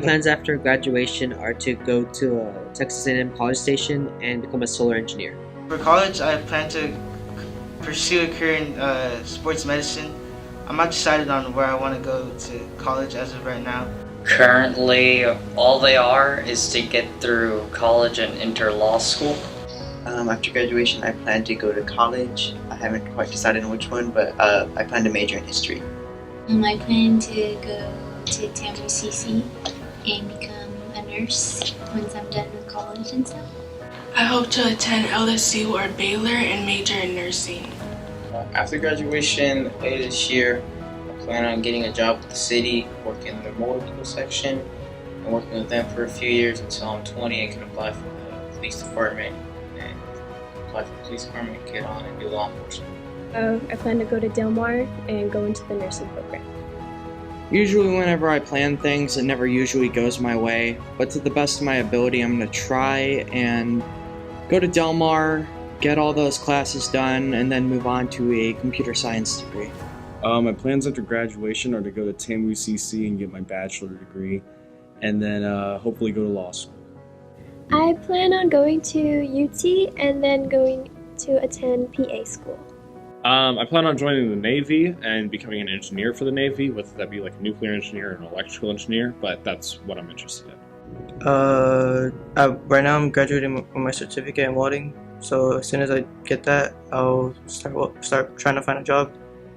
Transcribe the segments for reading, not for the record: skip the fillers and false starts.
plans after graduation are to go to Texas A&M College Station and become a solar engineer. For college, I plan to pursue a career in sports medicine. I'm not decided on where I want to go to college as of right now. Currently, all they are is to get through college and enter law school. After graduation, I plan to go to college. I haven't quite decided on which one, but I plan to major in history. I plan to go to TAMU-CC and become a nurse once I'm done with college and stuff. I hope to attend LSU or Baylor and major in nursing. After graduation later this year, I plan on getting a job with the city, working in the motor vehicle section, and working with them for a few years until I'm 20 and can apply for the police department and apply for the police department, get on and do law enforcement. I plan to go to Del Mar and go into the nursing program. Usually whenever I plan things, it never usually goes my way, but to the best of my ability, I'm going to try and go to Del Mar, get all those classes done, and then move on to a computer science degree. My plans after graduation are to go to TAMU-CC and get my bachelor degree, and then hopefully go to law school. I plan on going to UT and then going to attend PA school. I plan on joining the Navy and becoming an engineer for the Navy, whether that be like a nuclear engineer or an electrical engineer, but that's what I'm interested in. Right now I'm graduating with my certificate in welding, so as soon as I get that, I'll start trying to find a job.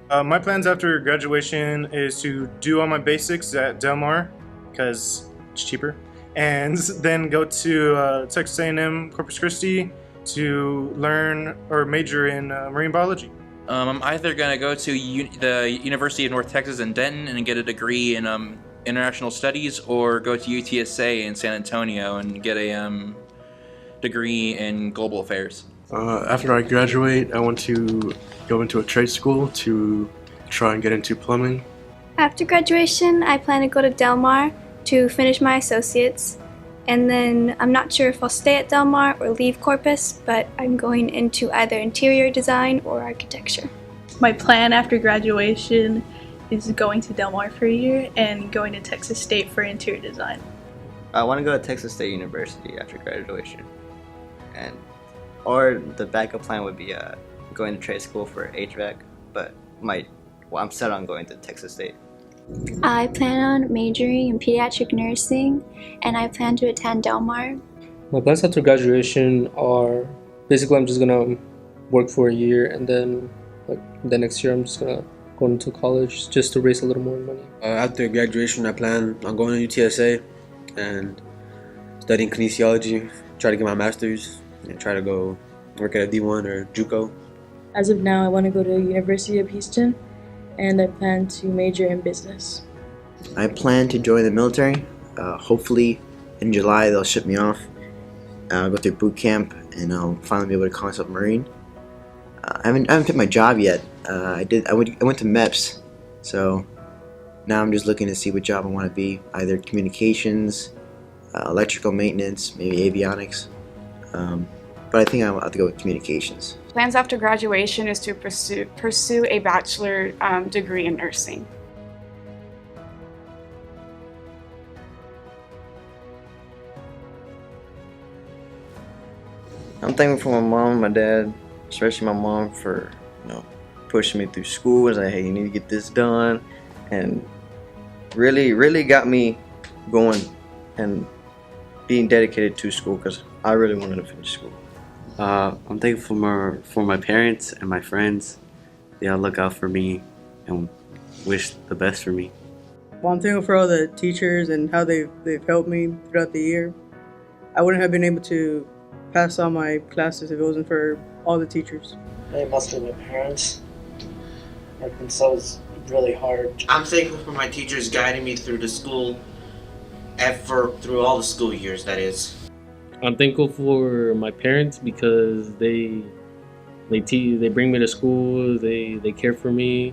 My plans after graduation is to do all my basics at Del Mar, because it's cheaper, and then go to Texas A&M Corpus Christi to learn or major in marine biology. I'm either going to go to the University of North Texas in Denton and get a degree in international studies, or go to UTSA in San Antonio and get a degree in global affairs. After I graduate, I want to go into a trade school to try and get into plumbing. After graduation, I plan to go to Del Mar to finish my associates, and then I'm not sure if I'll stay at Del Mar or leave Corpus, but I'm going into either interior design or architecture. My plan after graduation is going to Del Mar for a year and going to Texas State for interior design. I want to go to Texas State University after graduation, or the backup plan would be going to trade school for HVAC, but I'm set on going to Texas State. I plan on majoring in pediatric nursing, and I plan to attend Del Mar. My plans after graduation are basically I'm just gonna work for a year, and then the next year I'm just gonna go into college just to raise a little more money. After graduation, I plan on going to UTSA and studying kinesiology, try to get my master's, and try to go work at a D1 or JUCO. As of now, I want to go to University of Houston, and I plan to major in business. I plan to join the military. Hopefully in July they'll ship me off. I'll go through boot camp and I'll finally be able to call myself a Marine. I haven't picked my job yet. I went to MEPS, so now I'm just looking to see what job I want to be. Either communications, electrical maintenance, maybe avionics. But I think I'll have to go with communications. Plans after graduation is to pursue a bachelor degree in nursing. I'm thankful for my mom and my dad, especially my mom for pushing me through school. It's like, hey, you need to get this done, and really got me going and being dedicated to school because I really wanted to finish school. I'm thankful for my parents and my friends. They all look out for me and wish the best for me. Well, I'm thankful for all the teachers and how they've helped me throughout the year. I wouldn't have been able to pass all my classes if it wasn't for all the teachers. Mostly my parents. Working so is really hard. I'm thankful for my teachers guiding me through the school effort, through all the school years, that is. I'm thankful for my parents because they bring me to school, they care for me.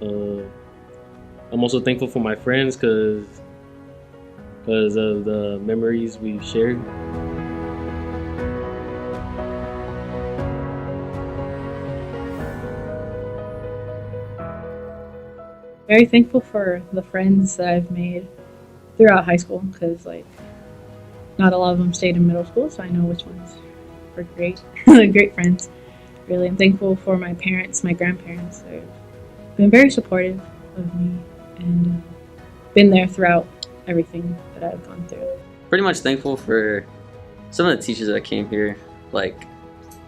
I'm also thankful for my friends because of the memories we've shared. Very thankful for the friends that I've made throughout high school, because like not a lot of them stayed in middle school, so I know which ones were great, great friends. Really, I'm thankful for my parents, my grandparents. They've been very supportive of me and been there throughout everything that I've gone through. Pretty much thankful for some of the teachers that came here, like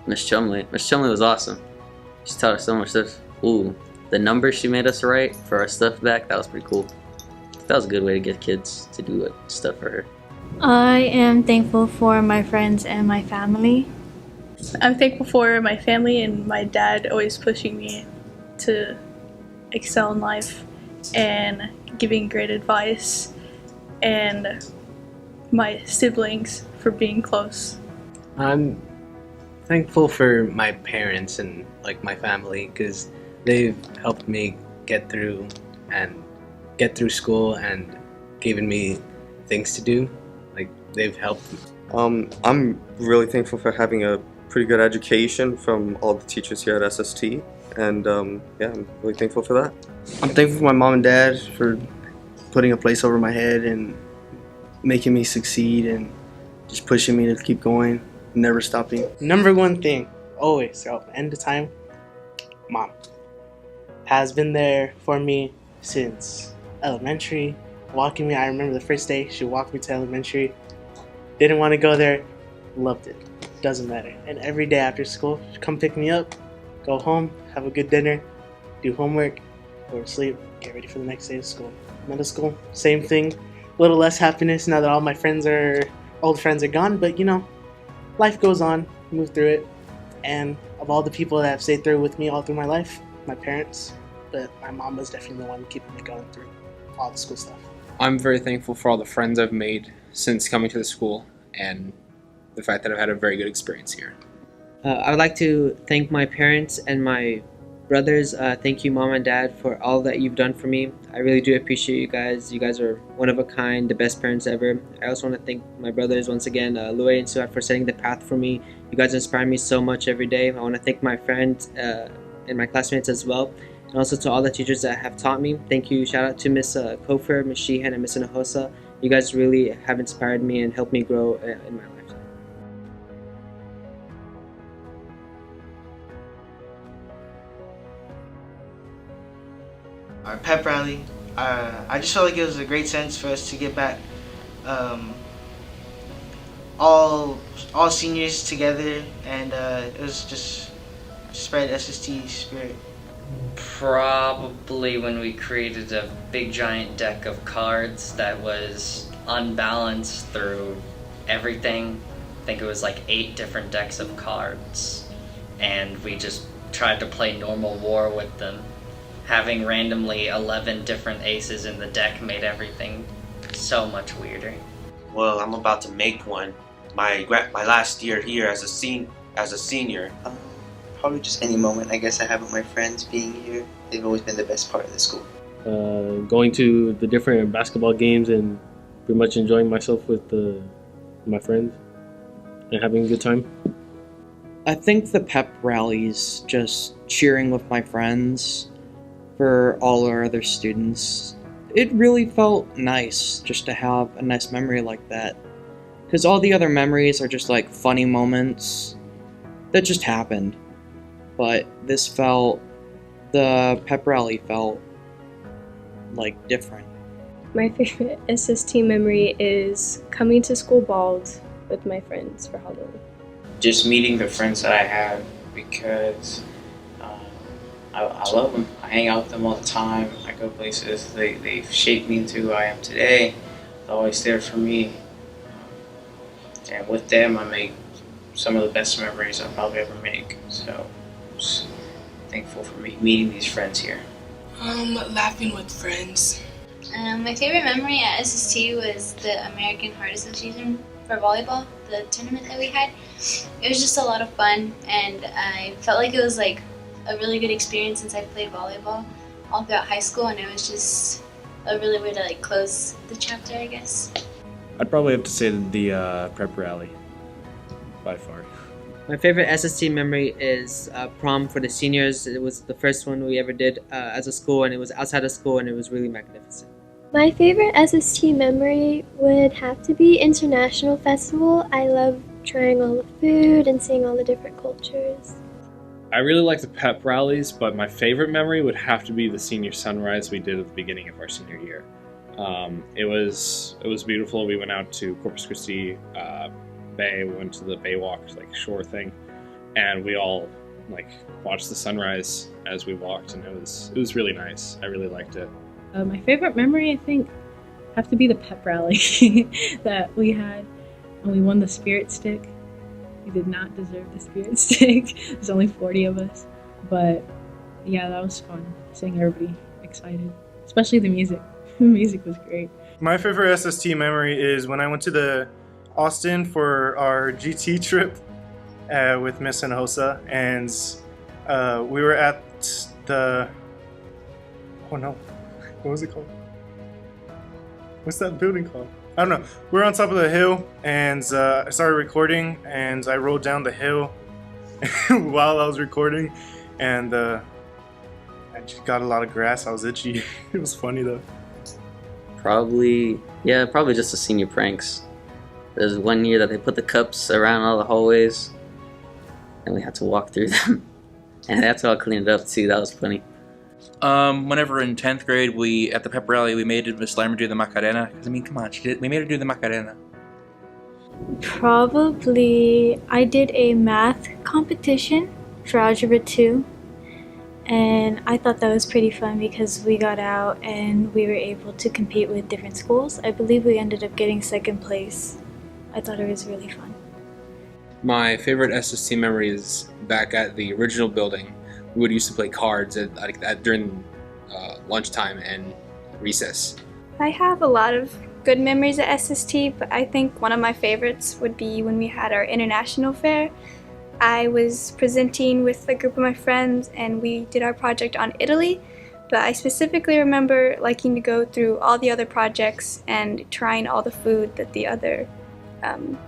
Miss Chumley. Miss Chumley was awesome. She taught us so much stuff. Ooh, the numbers she made us write for our stuff back, that was pretty cool. That was a good way to get kids to do stuff for her. I am thankful for my friends and my family. I'm thankful for my family and my dad always pushing me to excel in life and giving great advice, and my siblings for being close. I'm thankful for my parents and like my family, because they've helped me get through school and given me things to do. Like, they've helped me. I'm really thankful for having a pretty good education from all the teachers here at SST, and yeah, I'm really thankful for that. I'm thankful for my mom and dad for putting a place over my head and making me succeed and just pushing me to keep going, never stopping. Number one thing, always, throughout the end of time, Mom has been there for me since elementary, walking me. I remember the first day she walked me to elementary. Didn't want to go there, loved it. Doesn't matter. And every day after school, she'd come pick me up, go home, have a good dinner, do homework, go to sleep, get ready for the next day of school. Middle school, same thing. A little less happiness now that all my old friends are gone, but you know, life goes on, move through it. And of all the people that have stayed through with me all through my life, my parents, but my mom was definitely the one keeping me going through all the school stuff. I'm very thankful for all the friends I've made since coming to the school and the fact that I've had a very good experience here. I would like to thank my parents and my brothers. Thank you, Mom and Dad, for all that you've done for me. I really do appreciate you guys. You guys are one of a kind, the best parents ever. I also want to thank my brothers once again, Louis and Suat, for setting the path for me. You guys inspire me so much every day. I want to thank my friends and my classmates as well. And also to all the teachers that have taught me. Thank you. Shout out to Miss Kofer, Miss Sheehan, and Miss Inahosa. You guys really have inspired me and helped me grow in my life. Our pep rally, I just felt like it was a great sense for us to get back all seniors together, and it was just spread SST spirit. Probably when we created a big giant deck of cards that was unbalanced through everything. I think it was like 8 different decks of cards, and we just tried to play normal war with them. Having randomly 11 different aces in the deck made everything so much weirder. Well, I'm about to make one. My last year here as a senior. Probably just any moment I guess I have with my friends being here. They've always been the best part of the school. Going to the different basketball games and pretty much enjoying myself with my friends and having a good time. I think the pep rallies, just cheering with my friends for all our other students, it really felt nice just to have a nice memory like that. Because all the other memories are just like funny moments that just happened. But the pep rally felt like different. My favorite SST memory is coming to school bald with my friends for Halloween. Just meeting the friends that I have, because I love them. I hang out with them all the time. I go places. They've shaped me into who I am today. They're always there for me. And with them, I make some of the best memories I'll probably ever make. So I'm just thankful for meeting these friends here. Laughing with friends. My favorite memory at SST was the American Heart Association for volleyball, the tournament that we had. It was just a lot of fun, and I felt like it was like a really good experience since I played volleyball all throughout high school, and it was just a really way to like close the chapter, I guess. I'd probably have to say the prep rally, by far. My favorite SST memory is prom for the seniors. It was the first one we ever did as a school, and it was outside of school, and it was really magnificent. My favorite SST memory would have to be International Festival. I love trying all the food and seeing all the different cultures. I really like the pep rallies, but my favorite memory would have to be the senior sunrise we did at the beginning of our senior year. It was beautiful. We went out to Corpus Christi Bay. We went to the Baywalk shore thing, and we all watched the sunrise as we walked, and it was really nice. I really liked it. My favorite memory, I think, have to be the pep rally that we had when we won the Spirit Stick. We did not deserve the Spirit Stick. There's only 40 of us, but yeah, that was fun. Seeing everybody excited, especially the music. The music was great. My favorite SST memory is when I went to the Austin for our GT trip with Miss Hinojosa, and we were at the what was it called? What's that building called? I don't know. We were on top of the hill, and I started recording, and I rode down the hill while I was recording, and I just got a lot of grass. I was itchy. It was funny though. Probably just the senior pranks. There's one year that they put the cups around all the hallways, and we had to walk through them, and that's all cleaned up too. That was funny. Whenever in 10th grade, at the pep rally, we made Miss Slimer do the Macarena. Because, I mean, come on, we made her do the Macarena. Probably, I did a math competition for Algebra 2, and I thought that was pretty fun because we got out and we were able to compete with different schools. I believe we ended up getting second place. I thought it was really fun. My favorite SST memory is back at the original building. We would used to play cards during lunchtime and recess. I have a lot of good memories at SST, but I think one of my favorites would be when we had our international fair. I was presenting with a group of my friends and we did our project on Italy, but I specifically remember liking to go through all the other projects and trying all the food that the other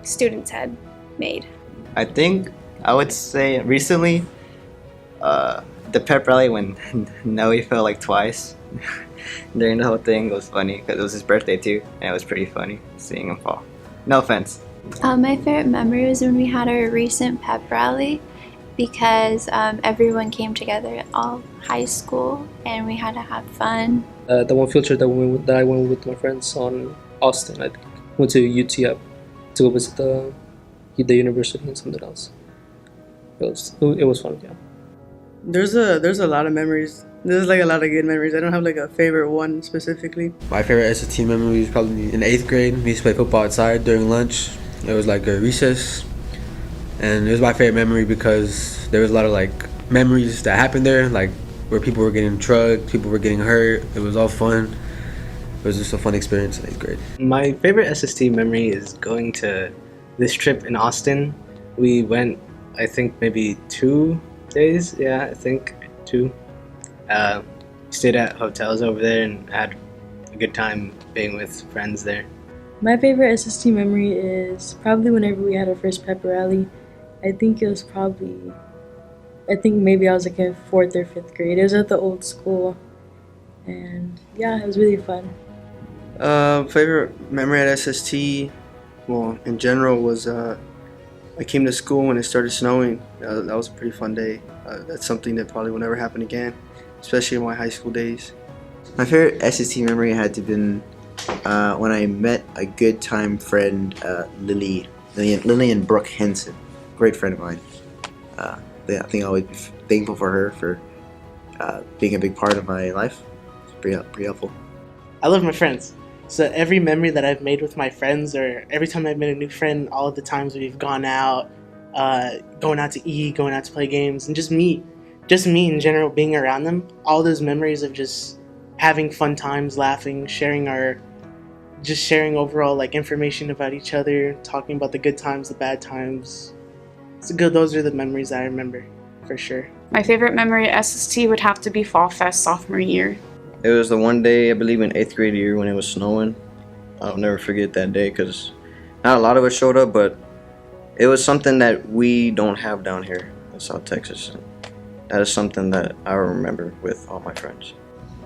students had made. I think I would say recently the pep rally when Noe fell twice during the whole thing was funny because it was his birthday too, and it was pretty funny seeing him fall. No offense. My favorite memory was when we had our recent pep rally because everyone came together at all high school and we had to have fun. The one field trip that I went with my friends on Austin, I think. Went to UTEP to go visit the university and something else. It was fun, yeah. There's a lot of memories. There's a lot of good memories. I don't have a favorite one specifically. My favorite SST memory was probably in 8th grade. We used to play football outside during lunch. It was a recess, and it was my favorite memory because there was a lot of memories that happened there, where people were getting drugged, people were getting hurt. It was all fun. It was just a fun experience in 8th grade. My favorite SST memory is going to this trip in Austin. We went, I think, maybe 2 days. Yeah, I think 2. Stayed at hotels over there and had a good time being with friends there. My favorite SST memory is probably whenever we had our first pep rally. I think maybe I was in 4th or 5th grade. It was at the old school, and yeah, it was really fun. Favorite memory at SST, well, in general, was I came to school when it started snowing. That was a pretty fun day. That's something that probably will never happen again, especially in my high school days. My favorite SST memory had to have been when I met a good time friend, Lillian Brooke Henson, great friend of mine. I think I'll always be thankful for her for being a big part of my life. It's pretty helpful. I love my friends. So every memory that I've made with my friends, or every time I've met a new friend, all of the times we've gone out, going out to eat, going out to play games, and just me in general, being around them, all those memories of just having fun times, laughing, sharing overall information about each other, talking about the good times, the bad times. Those are the memories I remember for sure. My favorite memory at SST would have to be Fall Fest sophomore year. It was the one day, I believe, in 8th grade year when it was snowing. I'll never forget that day because not a lot of us showed up, but it was something that we don't have down here in South Texas. And that is something that I remember with all my friends.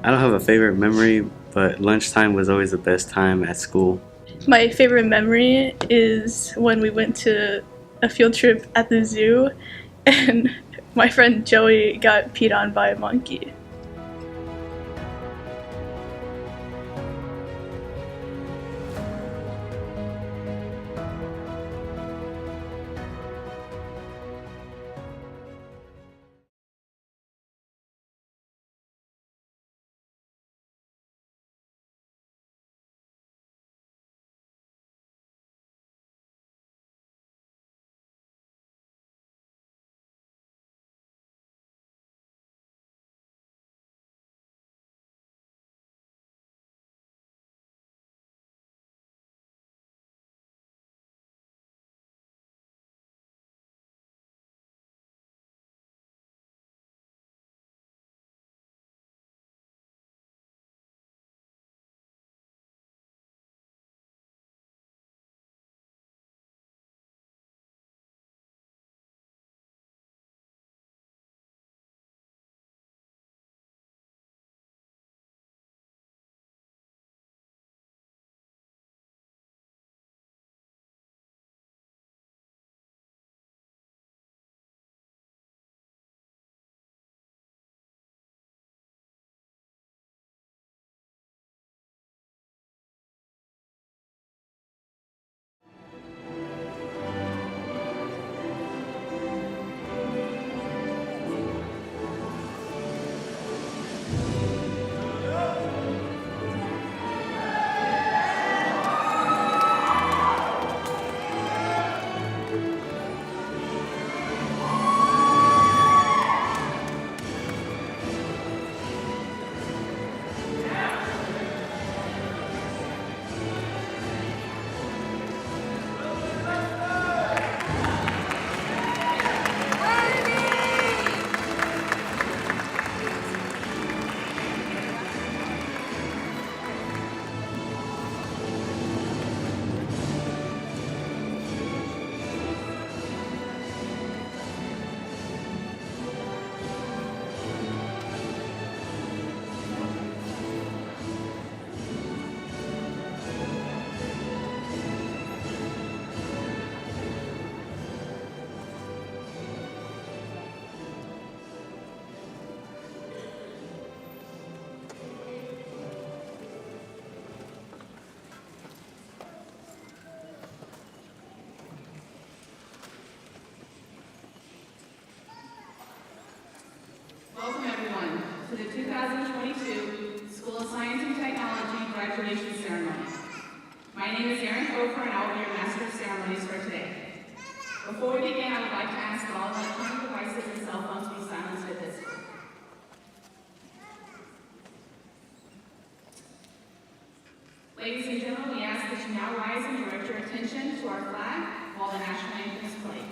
I don't have a favorite memory but lunchtime was always the best time at school. My favorite memory is when we went to a field trip at the zoo and my friend Joey got peed on by a monkey. Welcome everyone to the 2022 School of Science and Technology graduation ceremony. My name is Erin Hofer and I will be your Master of Ceremonies for today. Before we begin, I would like to ask that all electronic devices and cell phones be silenced at this time. Ladies and gentlemen, we ask that you now rise and direct your attention to our flag while the national anthem is played.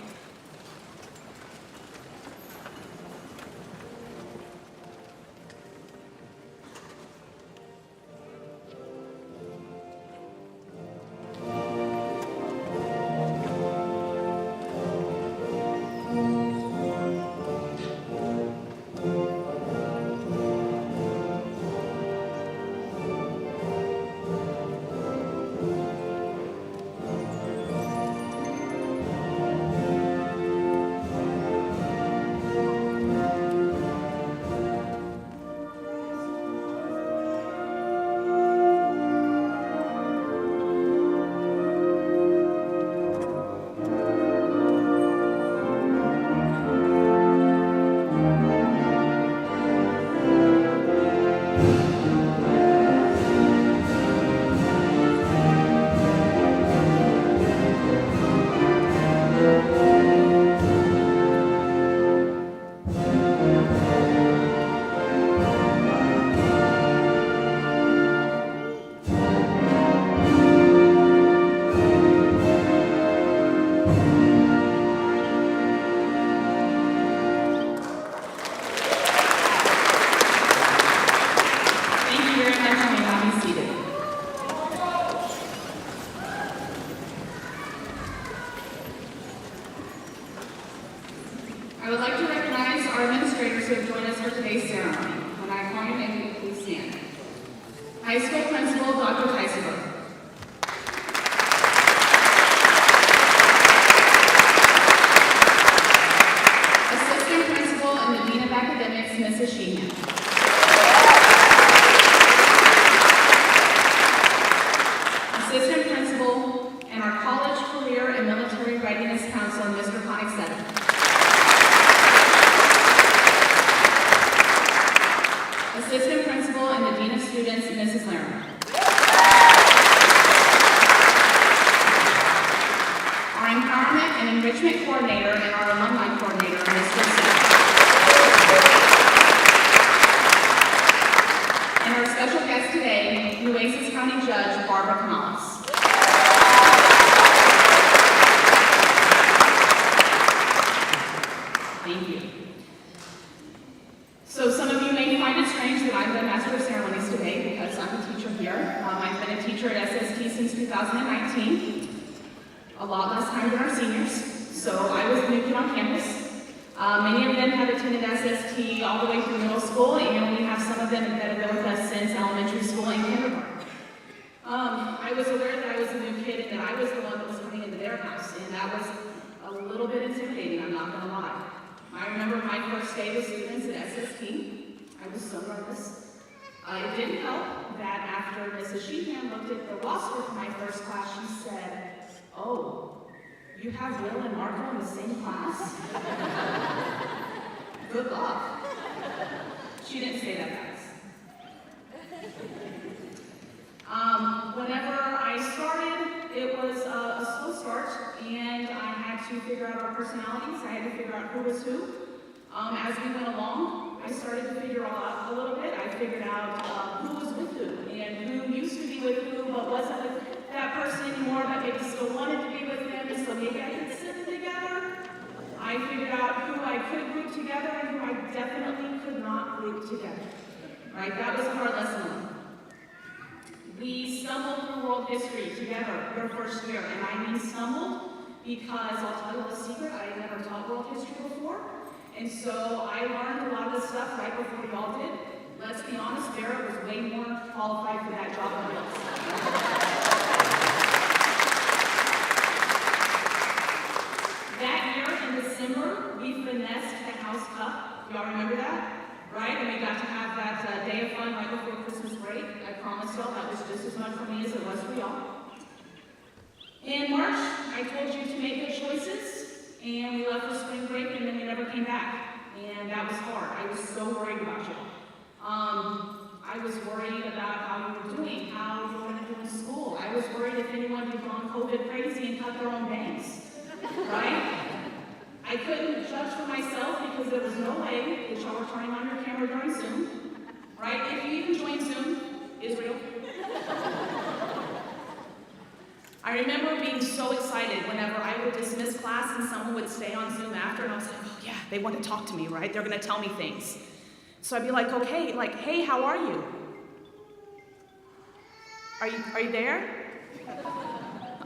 I would like to recognize our administrators who have joined us for today's ceremony. When I call your name, please stand. I High school principal, Dr. Tysenberg. Assistant principal and the Dean of Academics, Mrs. Sheehan. Assistant principal and our College Career and Military Readiness Council, Mr. Koenigsegger. Assistant principal and the Dean of Students, Mrs. Larimer. Our Empowerment and Enrichment Coordinator and our Alumni Coordinator, Mr. Smith. And our special guest today, Nueces County Judge Barbara Canales. Thank you. So some of you may find it strange that I'm the Master of Ceremonies today because I'm a teacher here. I've been a teacher at SST since 2019. A lot less time than our seniors, so I was the new kid on campus. Many of them have attended SST all the way through middle school, and we have some of them that have been with us since elementary school and kindergarten. I was aware that I was a new kid and that I was the one that was coming into their house, and that was a little bit intimidating, I'm not gonna lie. I remember my first day with students at SST. I was so nervous. It didn't help that after Mrs. Sheehan looked at the roster for my first class, she said, "Oh, you have Will and Marco in the same class? Good luck." She didn't say that, guys. Whenever I started, it was a slow start, and I had to figure out our personalities. I had to figure out who was who. As we went along, I started to figure out a little bit. I figured out who was with who, and who used to be with who, but wasn't with that person anymore, but maybe still wanted to be with them, so maybe I could sit them together. I figured out who I could group together and who I definitely could not group together. Right? That was a hard lesson. We stumbled through world history together your first year, and I mean stumbled because I'll tell you a secret, I had never taught world history before, and so I learned a lot of the stuff right before y'all did. Let's be honest, Barrett was way more qualified for that job than us. That year in December, we finessed the House Cup. Y'all remember that? Right? And we got to have that day of fun right before Christmas break. I promise y'all that was just as much for me as it was for y'all. In March, I told you to make good choices, and we left for spring break, and then we never came back. And that was hard. I was so worried about y'all. I was worried about how you were doing, how you were going to do in school. I was worried if anyone had gone COVID crazy and cut their own bangs. Right? I couldn't judge for myself because there was no way that y'all were turning on your camera during Zoom. Right? If you even joined Zoom, Israel. I remember being so excited whenever I would dismiss class and someone would stay on Zoom after, and I was like, oh yeah, they want to talk to me, right? They're going to tell me things. So I'd be like, okay, like, hey, how are you? Are you there?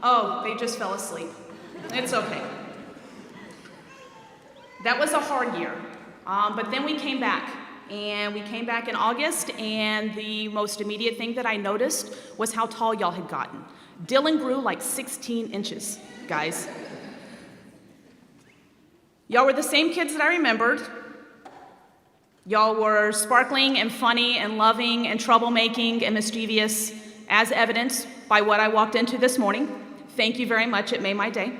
Oh, they just fell asleep. It's okay. That was a hard year, but then we came back. And we came back in August, and the most immediate thing that I noticed was how tall y'all had gotten. Dylan grew like 16 inches, guys. Y'all were the same kids that I remembered. Y'all were sparkling and funny and loving and troublemaking and mischievous, as evidenced by what I walked into this morning. Thank you very much, it made my day.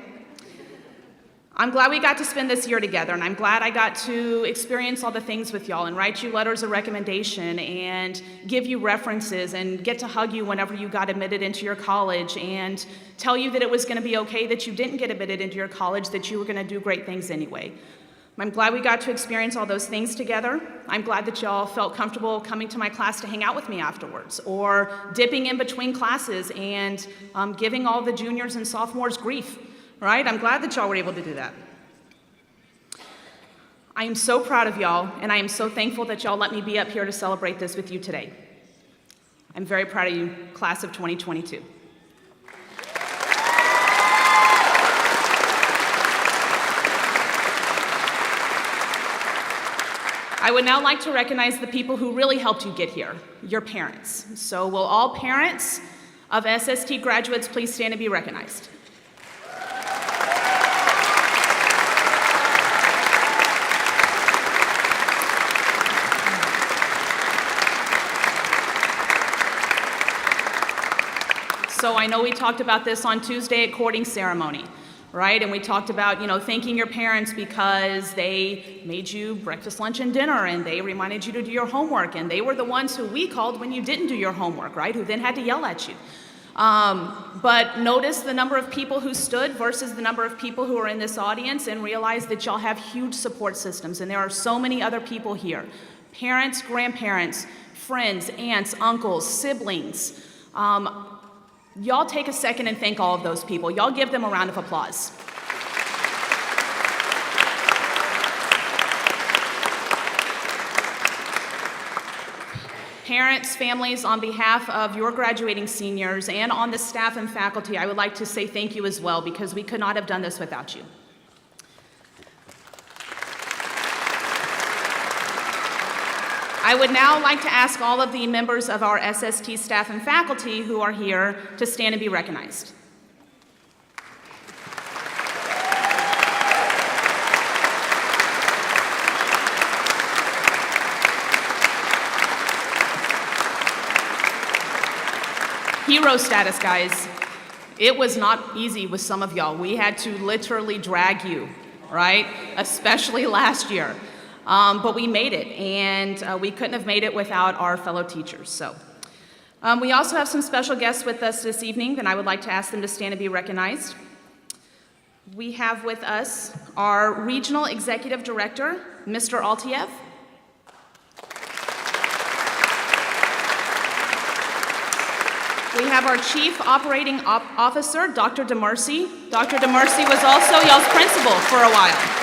I'm glad we got to spend this year together, and I'm glad I got to experience all the things with y'all and write you letters of recommendation and give you references and get to hug you whenever you got admitted into your college and tell you that it was going to be okay that you didn't get admitted into your college, that you were going to do great things anyway. I'm glad we got to experience all those things together. I'm glad that y'all felt comfortable coming to my class to hang out with me afterwards, or dipping in between classes and giving all the juniors and sophomores grief. Right? I'm glad that y'all were able to do that. I am so proud of y'all, and I am so thankful that y'all let me be up here to celebrate this with you today. I'm very proud of you, class of 2022. I would now like to recognize the people who really helped you get here, your parents. So will all parents of SST graduates please stand and be recognized? So I know we talked about this on Tuesday at courting ceremony, right? And we talked about, thanking your parents because they made you breakfast, lunch, and dinner, and they reminded you to do your homework, and they were the ones who we called when you didn't do your homework, right? Who then had to yell at you. But notice the number of people who stood versus the number of people who are in this audience, and realize that y'all have huge support systems, and there are so many other people here. Parents, grandparents, friends, aunts, uncles, siblings. Y'all take a second and thank all of those people. Y'all give them a round of applause. Parents, families, on behalf of your graduating seniors and on the staff and faculty, I would like to say thank you as well, because we could not have done this without you. I would now like to ask all of the members of our SST staff and faculty who are here to stand and be recognized. Hero status, guys. It was not easy with some of y'all. We had to literally drag you, right? Especially last year. But we made it, and we couldn't have made it without our fellow teachers. So, we also have some special guests with us this evening, and I would like to ask them to stand and be recognized. We have with us our Regional Executive Director, Mr. Altiev. We have our Chief Operating Officer, Dr. DeMercy. Dr. DeMercy was also y'all's principal for a while.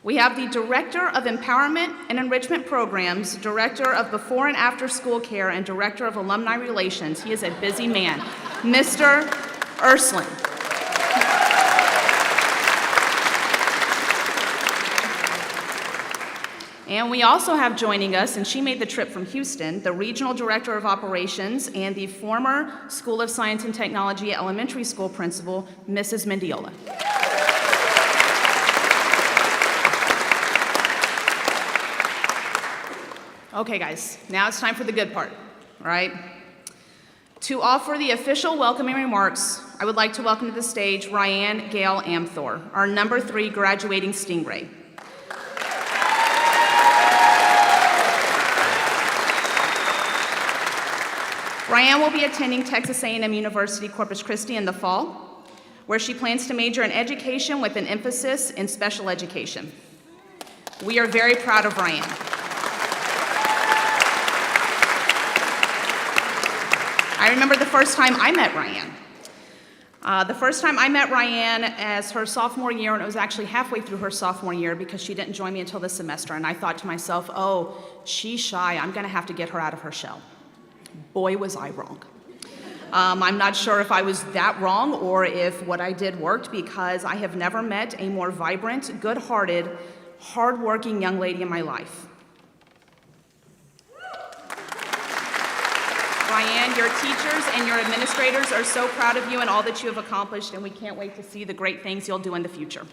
We have the Director of Empowerment and Enrichment Programs, Director of Before and After School Care, and Director of Alumni Relations. He is a busy man, Mr. Ursulin. And we also have joining us, and she made the trip from Houston, the Regional Director of Operations and the former School of Science and Technology Elementary School Principal, Mrs. Mendiola. Okay, guys, now it's time for the good part, all right? To offer the official welcoming remarks, I would like to welcome to the stage Ryan Gale Amthor, our number 3 graduating Stingray. Ryan will be attending Texas A&M University Corpus Christi in the fall, where she plans to major in education with an emphasis in special education. We are very proud of Ryan. I remember the first time I met Ryan. The first time I met Ryan as her sophomore year, and it was actually halfway through her sophomore year because she didn't join me until this semester, and I thought to myself, oh, she's shy, I'm gonna have to get her out of her shell. Boy, was I wrong. I'm not sure if I was that wrong or if what I did worked, because I have never met a more vibrant, good-hearted, hard-working young lady in my life. Ryan, your teachers and your administrators are so proud of you and all that you have accomplished, and we can't wait to see the great things you'll do in the future.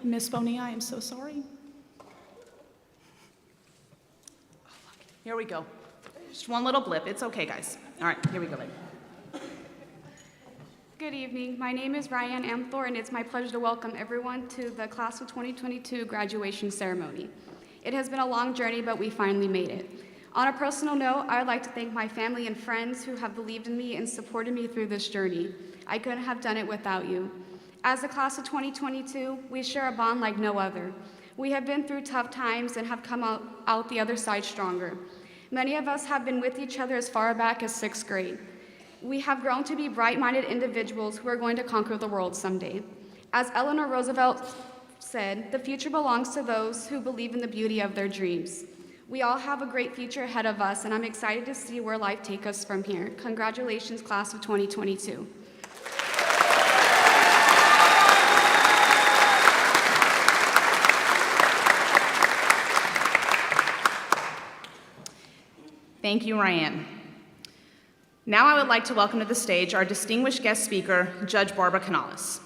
Miss Bonilla, I am so sorry. Here we go. Just one little blip. It's okay, guys. All right, here we go, baby. Good evening. My name is Ryan Amthor, and it's my pleasure to welcome everyone to the Class of 2022 graduation ceremony. It has been a long journey, but we finally made it. On a personal note, I would like to thank my family and friends who have believed in me and supported me through this journey. I couldn't have done it without you. As the Class of 2022, we share a bond like no other. We have been through tough times and have come out the other side stronger. Many of us have been with each other as far back as 6th grade. We have grown to be bright-minded individuals who are going to conquer the world someday. As Eleanor Roosevelt said, the future belongs to those who believe in the beauty of their dreams. We all have a great future ahead of us, and I'm excited to see where life takes us from here. Congratulations, class of 2022. Thank you, Ryan. Now I would like to welcome to the stage our distinguished guest speaker, Judge Barbara Canales.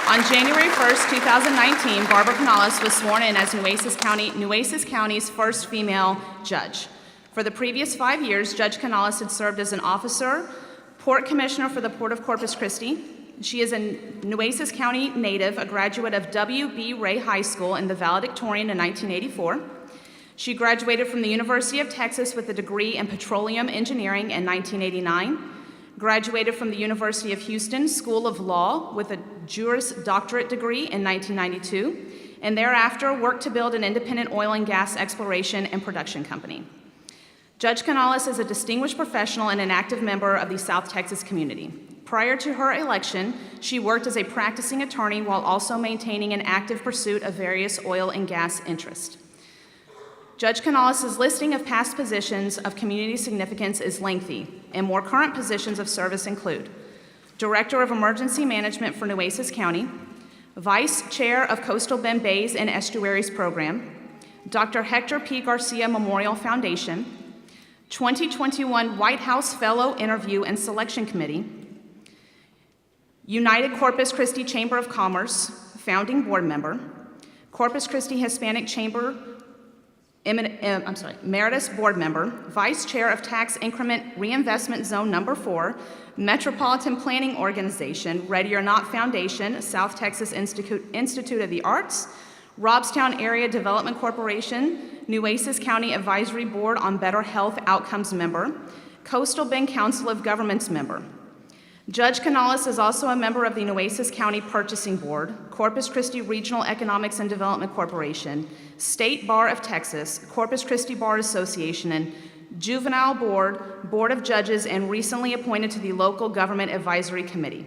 On January 1st, 2019, Barbara Canales was sworn in as Nueces County's first female judge. For the previous 5 years, Judge Canales had served as an officer, Port Commissioner for the Port of Corpus Christi. She is a Nueces County native, a graduate of W.B. Ray High School in the valedictorian in 1984. She graduated from the University of Texas with a degree in petroleum engineering in 1989, graduated from the University of Houston School of Law with a Juris Doctorate degree in 1992, and thereafter worked to build an independent oil and gas exploration and production company. Judge Canales is a distinguished professional and an active member of the South Texas community. Prior to her election, she worked as a practicing attorney while also maintaining an active pursuit of various oil and gas interests. Judge Canales' listing of past positions of community significance is lengthy, and more current positions of service include Director of Emergency Management for Nueces County, Vice Chair of Coastal Bend Bays and Estuaries Program, Dr. Hector P. Garcia Memorial Foundation, 2021 White House Fellow Interview and Selection Committee, United Corpus Christi Chamber of Commerce, Founding Board Member, Corpus Christi Hispanic Chamber Emeritus Board Member, Vice Chair of Tax Increment Reinvestment Zone Number 4, Metropolitan Planning Organization, Ready or Not Foundation, South Texas Institute of the Arts, Robstown Area Development Corporation, Nueces County Advisory Board on Better Health Outcomes member, Coastal Bend Council of Governments member. Judge Canales is also a member of the Nueces County Purchasing Board, Corpus Christi Regional Economics and Development Corporation, State Bar of Texas, Corpus Christi Bar Association, and Juvenile Board, Board of Judges, and recently appointed to the Local Government Advisory Committee.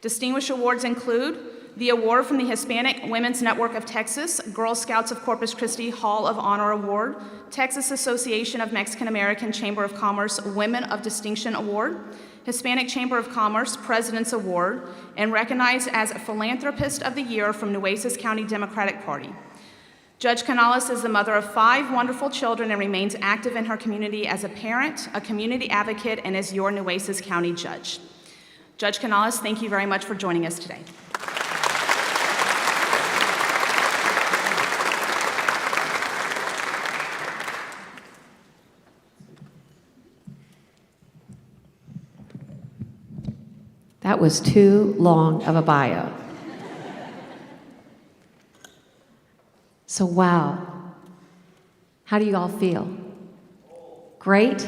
Distinguished awards include the award from the Hispanic Women's Network of Texas, Girl Scouts of Corpus Christi Hall of Honor Award, Texas Association of Mexican American Chamber of Commerce Women of Distinction Award, Hispanic Chamber of Commerce President's Award, and recognized as a Philanthropist of the Year from Nueces County Democratic Party. Judge Canales is the mother of 5 wonderful children and remains active in her community as a parent, a community advocate, and as your Nueces County judge. Judge Canales, thank you very much for joining us today. That was too long of a bio. So, wow. How do you all feel? Great?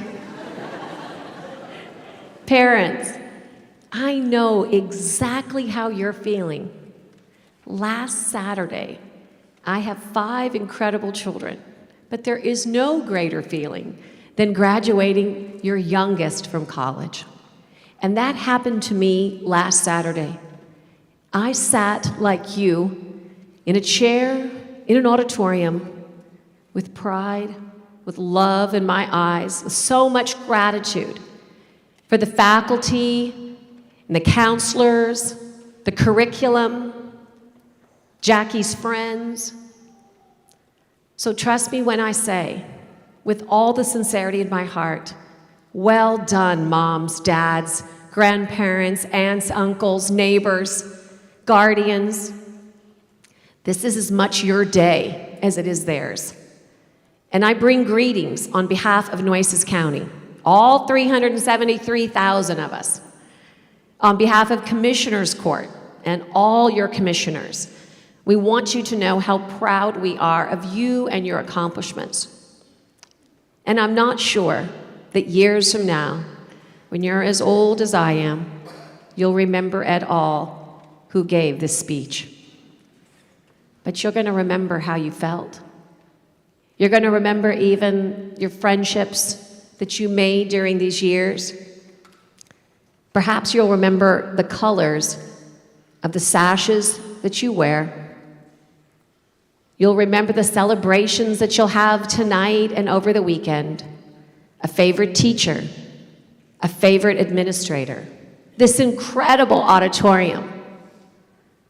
Parents, I know exactly how you're feeling. Last Saturday, I have 5 incredible children, but there is no greater feeling than graduating your youngest from college. And that happened to me last Saturday. I sat like you in a chair in an auditorium with pride, with love in my eyes, with so much gratitude for the faculty and the counselors, the curriculum, Jackie's friends. So trust me when I say, with all the sincerity in my heart, well done, moms, dads, grandparents, aunts, uncles, neighbors, guardians. This is as much your day as it is theirs. And I bring greetings on behalf of Nueces County, all 373,000 of us, on behalf of Commissioners Court and all your commissioners. We want you to know how proud we are of you and your accomplishments. And I'm not sure that years from now, when you're as old as I am, you'll remember at all who gave this speech. But you're going to remember how you felt. You're going to remember even your friendships that you made during these years. Perhaps you'll remember the colors of the sashes that you wear. You'll remember the celebrations that you'll have tonight and over the weekend, a favorite teacher, a favorite administrator, this incredible auditorium.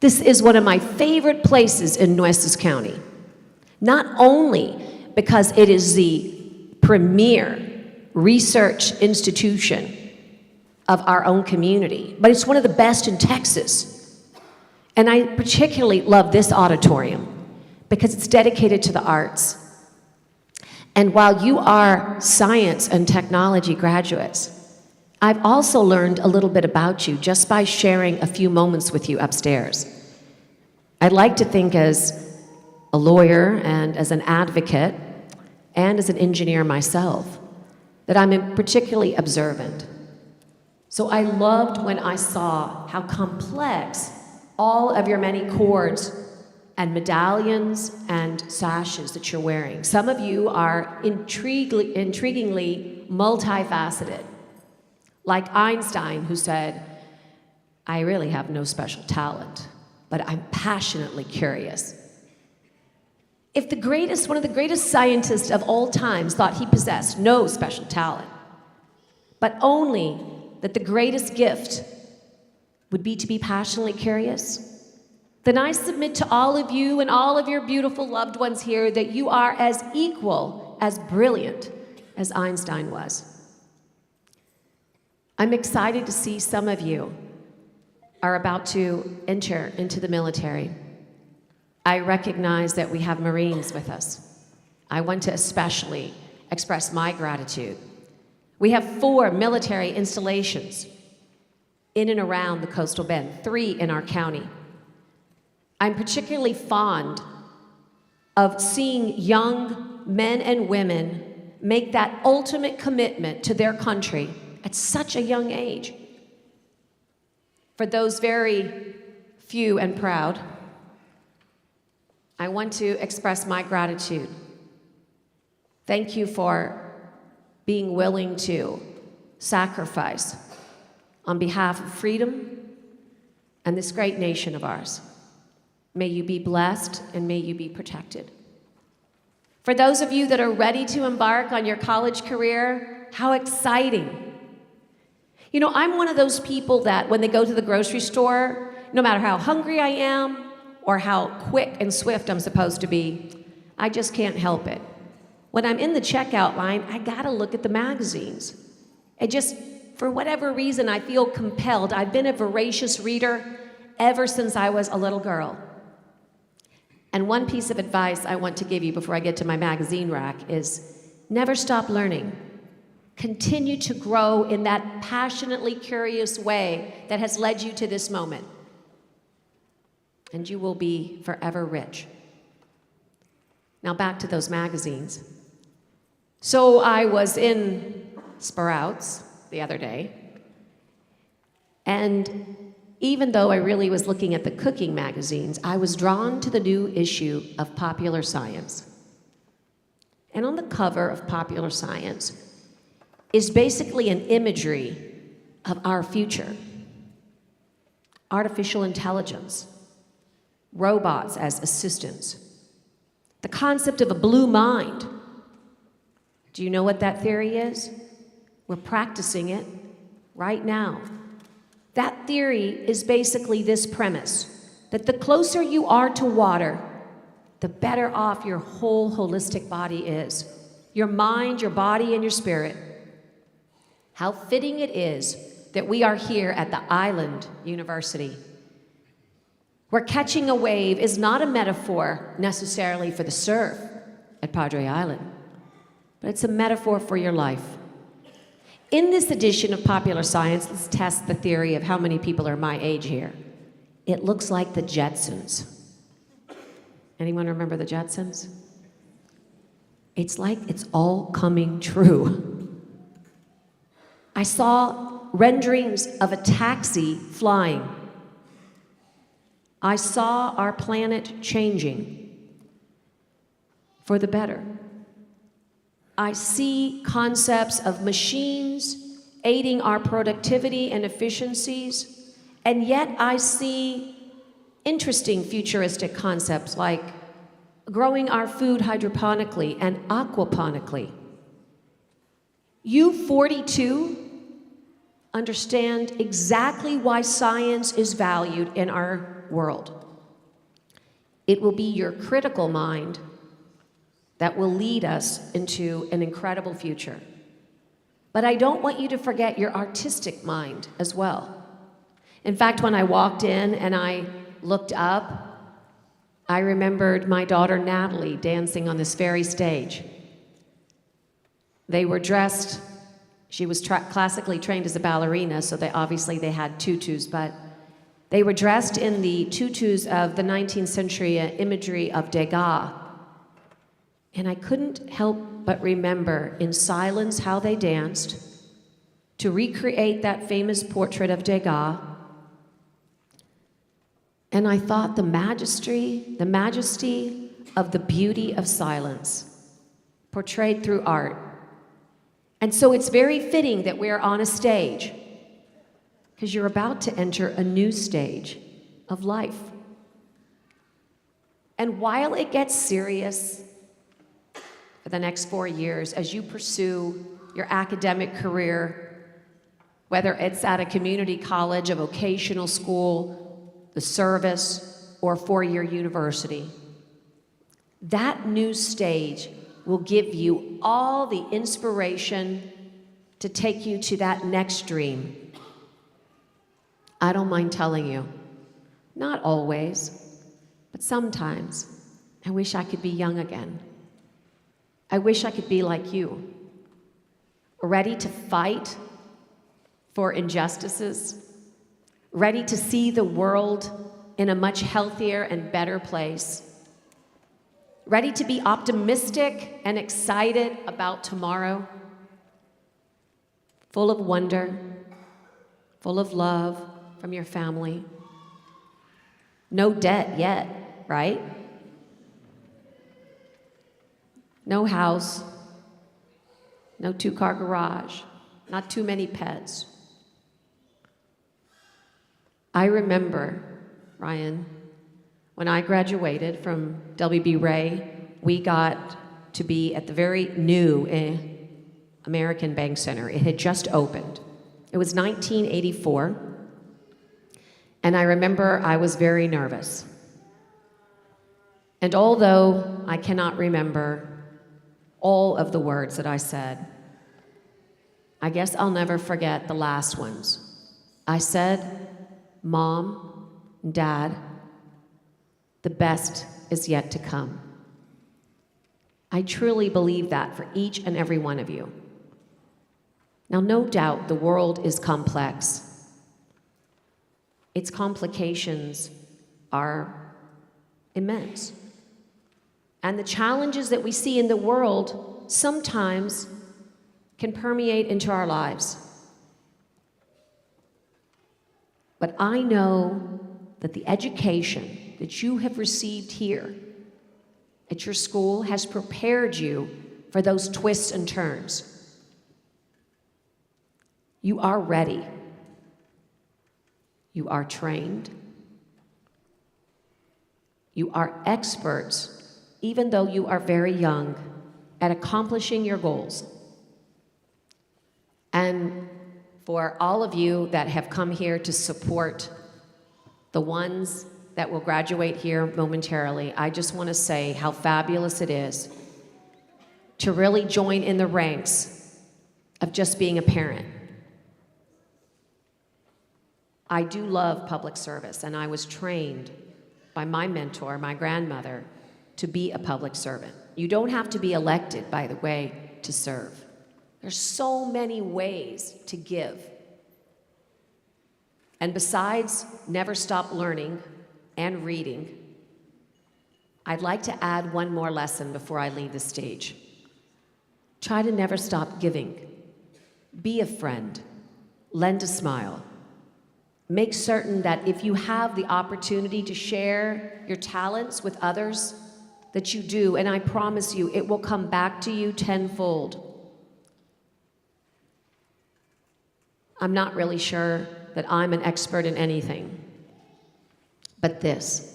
This is one of my favorite places in Nueces County, not only because it is the premier research institution of our own community, but it's one of the best in Texas. And I particularly love this auditorium because it's dedicated to the arts. And while you are science and technology graduates, I've also learned a little bit about you just by sharing a few moments with you upstairs. I'd like to think as a lawyer and as an advocate and as an engineer myself that I'm particularly observant. So I loved when I saw how complex all of your many cords and medallions and sashes that you're wearing. Some of you are intriguingly multifaceted. Like Einstein, who said, I really have no special talent, but I'm passionately curious. If one of the greatest scientists of all times thought he possessed no special talent, but only that the greatest gift would be to be passionately curious, then I submit to all of you and all of your beautiful loved ones here that you are as equal, as brilliant as Einstein was. I'm excited to see some of you are about to enter into the military. I recognize that we have Marines with us. I want to especially express my gratitude. We have 4 military installations in and around the Coastal Bend, 3 in our county. I'm particularly fond of seeing young men and women make that ultimate commitment to their country at such a young age. For those very few and proud, I want to express my gratitude. Thank you for being willing to sacrifice on behalf of freedom and this great nation of ours. May you be blessed and may you be protected. For those of you that are ready to embark on your college career, how exciting. You know, I'm one of those people that when they go to the grocery store, no matter how hungry I am or how quick and swift I'm supposed to be, I just can't help it. When I'm in the checkout line, I gotta look at the magazines. For whatever reason, I feel compelled. I've been a voracious reader ever since I was a little girl. And one piece of advice I want to give you before I get to my magazine rack is never stop learning. Continue to grow in that passionately curious way that has led you to this moment. And you will be forever rich. Now back to those magazines. So I was in Sprouts the other day, and even though I really was looking at the cooking magazines, I was drawn to the new issue of Popular Science. And on the cover of Popular Science is basically an imagery of our future. Artificial intelligence, robots as assistants, the concept of a blue mind. Do you know what that theory is? We're practicing it right now. That theory is basically this premise, that the closer you are to water, the better off your whole holistic body is. Your mind, your body, and your spirit. How fitting it is that we are here at the Island University, where catching a wave is not a metaphor necessarily for the surf at Padre Island, but it's a metaphor for your life. In this edition of Popular Science, let's test the theory of how many people are my age here. It looks like the Jetsons. Anyone remember the Jetsons? It's like it's all coming true. I saw renderings of a taxi flying. I saw our planet changing for the better. I see concepts of machines aiding our productivity and efficiencies, and yet I see interesting futuristic concepts like growing our food hydroponically and aquaponically. You 42 understand exactly why science is valued in our world. It will be your critical mind that will lead us into an incredible future. But I don't want you to forget your artistic mind as well. In fact, when I walked in and I looked up, I remembered my daughter Natalie dancing on this very stage. They were dressed, she was classically trained as a ballerina, so they had tutus, but they were dressed in the tutus of the 19th century imagery of Degas. And I couldn't help but remember in silence how they danced to recreate that famous portrait of Degas. And I thought the majesty of the beauty of silence portrayed through art. And so it's very fitting that we're on a stage, because you're about to enter a new stage of life. And while it gets serious for the next 4 years as you pursue your academic career, whether it's at a community college, a vocational school, the service, or four-year university, that new stage will give you all the inspiration to take you to that next dream. I don't mind telling you, not always, but sometimes I wish I could be young again. I wish I could be like you, ready to fight for injustices, ready to see the world in a much healthier and better place, ready to be optimistic and excited about tomorrow, full of wonder, full of love from your family. No debt yet, right? No house, no two-car garage, not too many pets. I remember, Ryan, when I graduated from WB Ray, we got to be at the very new American Bank Center. It had just opened. It was 1984, and I remember I was very nervous. And although I cannot remember all of the words that I said, I guess I'll never forget the last ones. I said, "Mom, Dad, the best is yet to come." I truly believe that for each and every one of you. Now, no doubt the world is complex. Its complications are immense. And the challenges that we see in the world sometimes can permeate into our lives. But I know that the education that you have received here at your school has prepared you for those twists and turns. You are ready. You are trained. You are experts, even though you are very young, at accomplishing your goals. And for all of you that have come here to support the ones that will graduate here momentarily, I just want to say how fabulous it is to really join in the ranks of just being a parent. I do love public service, and I was trained by my mentor, my grandmother, to be a public servant. You don't have to be elected, by the way, to serve. There's so many ways to give. And besides never stop learning and reading, I'd like to add one more lesson before I leave the stage. Try to never stop giving. Be a friend. Lend a smile. Make certain that if you have the opportunity to share your talents with others, that you do, and I promise you, it will come back to you tenfold. I'm not really sure that I'm an expert in anything, but this.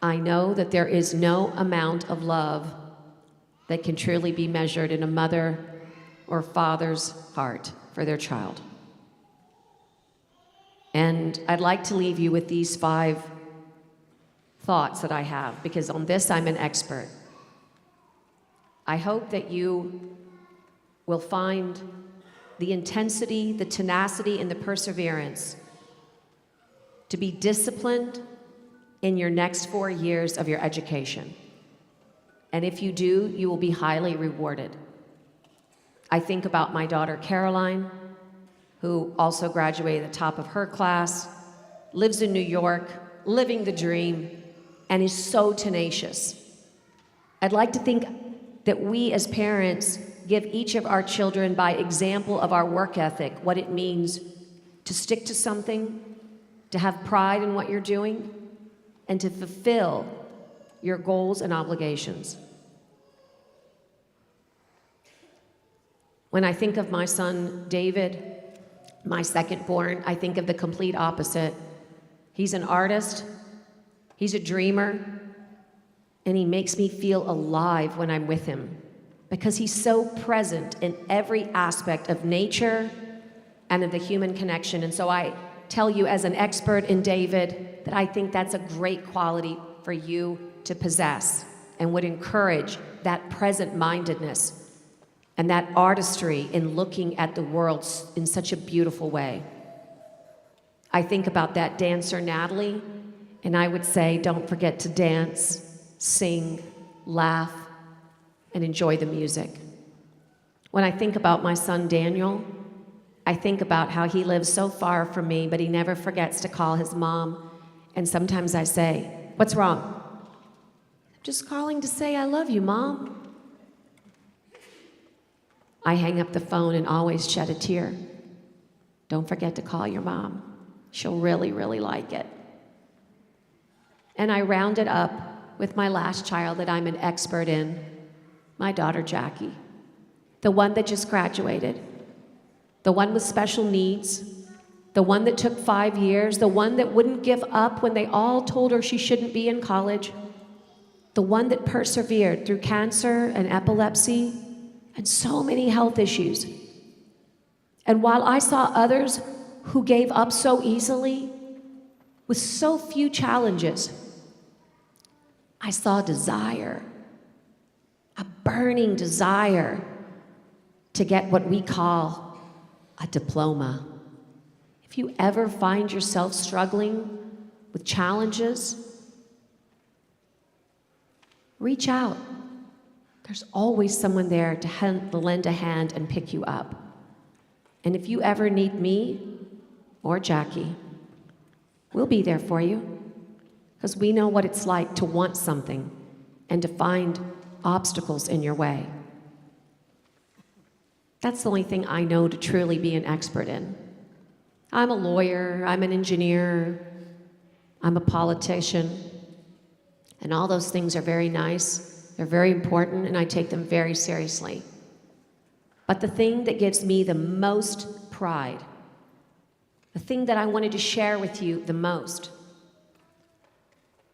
I know that there is no amount of love that can truly be measured in a mother or father's heart for their child. And I'd like to leave you with these 5 thoughts that I have, because on this I'm an expert. I hope that you will find the intensity, the tenacity, and the perseverance to be disciplined in your next 4 years of your education. And if you do, you will be highly rewarded. I think about my daughter Caroline, who also graduated at the top of her class, lives in New York, living the dream, and is so tenacious. I'd like to think that we as parents give each of our children, by example of our work ethic, what it means to stick to something, to have pride in what you're doing, and to fulfill your goals and obligations. When I think of my son David, my second born, I think of the complete opposite. He's an artist, he's a dreamer, and he makes me feel alive when I'm with him, because he's so present in every aspect of nature and of the human connection. And so I tell you, as an expert in David, that I think that's a great quality for you to possess, and would encourage that present-mindedness and that artistry in looking at the world in such a beautiful way. I think about that dancer, Natalie, and I would say, don't forget to dance, sing, laugh, and enjoy the music. When I think about my son, Daniel, I think about how he lives so far from me, but he never forgets to call his mom. And sometimes I say, "What's wrong?" "I'm just calling to say I love you, Mom." I hang up the phone and always shed a tear. Don't forget to call your mom. She'll really, really like it. And I round it up with my last child that I'm an expert in, my daughter Jackie, the one that just graduated, the one with special needs, the one that took 5 years, the one that wouldn't give up when they all told her she shouldn't be in college, the one that persevered through cancer and epilepsy and so many health issues. And while I saw others who gave up so easily with so few challenges, I saw desire, a burning desire to get what we call a diploma. If you ever find yourself struggling with challenges, reach out. There's always someone there to lend a hand and pick you up. And if you ever need me or Jackie, we'll be there for you, because we know what it's like to want something and to find obstacles in your way. That's the only thing I know to truly be an expert in. I'm a lawyer, I'm an engineer, I'm a politician, and all those things are very nice. They're very important, and I take them very seriously. But the thing that gives me the most pride, the thing that I wanted to share with you the most,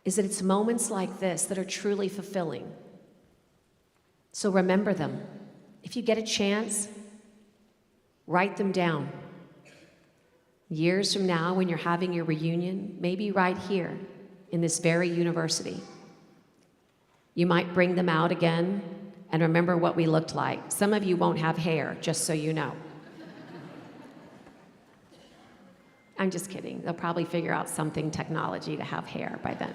is that it's moments like this that are truly fulfilling. So remember them. If you get a chance, write them down. Years from now, when you're having your reunion, maybe right here in this very university, you might bring them out again and remember what we looked like. Some of you won't have hair, just so you know. I'm just kidding. They'll probably figure out something technology to have hair by then.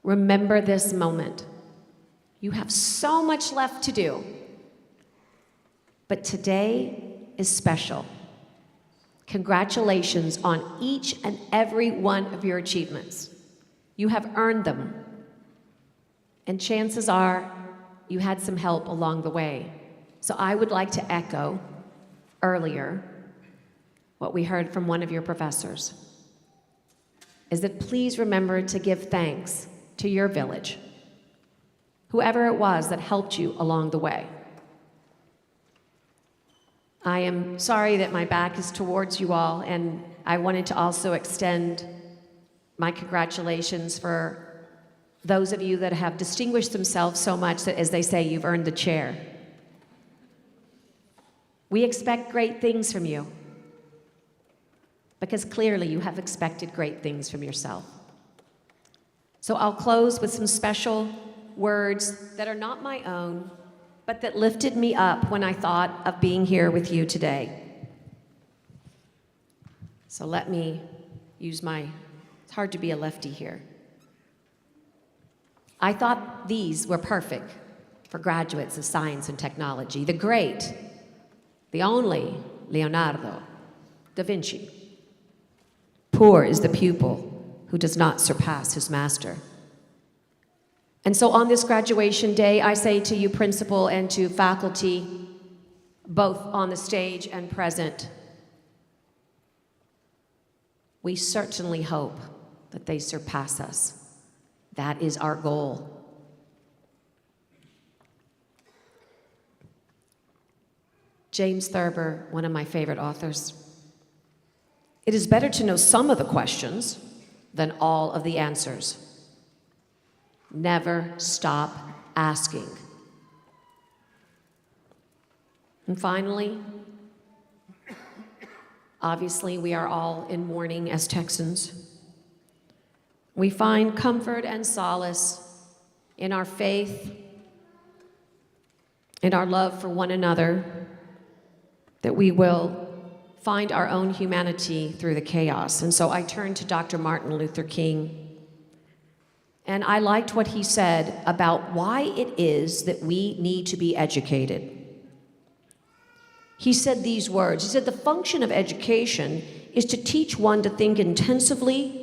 Remember this moment. You have so much left to do, but today is special. Congratulations on each and every one of your achievements. You have earned them, and chances are you had some help along the way. So I would like to echo earlier what we heard from one of your professors, is that please remember to give thanks to your village, whoever it was that helped you along the way. I am sorry that my back is towards you all, and I wanted to also extend my congratulations for those of you that have distinguished themselves so much that, as they say, you've earned the chair. We expect great things from you, because clearly you have expected great things from yourself. So I'll close with some special words that are not my own, but that lifted me up when I thought of being here with you today. So let me use it's hard to be a lefty here. I thought these were perfect for graduates of science and technology. The great, the only Leonardo da Vinci. Poor is the pupil who does not surpass his master. And so on this graduation day, I say to you, principal, and to faculty, both on the stage and present, we certainly hope that they surpass us. That is our goal. James Thurber, one of my favorite authors. It is better to know some of the questions than all of the answers. Never stop asking. And finally, obviously, we are all in mourning as Texans. We find comfort and solace in our faith, in our love for one another, that we will find our own humanity through the chaos. And so I turn to Dr. Martin Luther King. And I liked what he said about why it is that we need to be educated. He said these words. He said, the function of education is to teach one to think intensively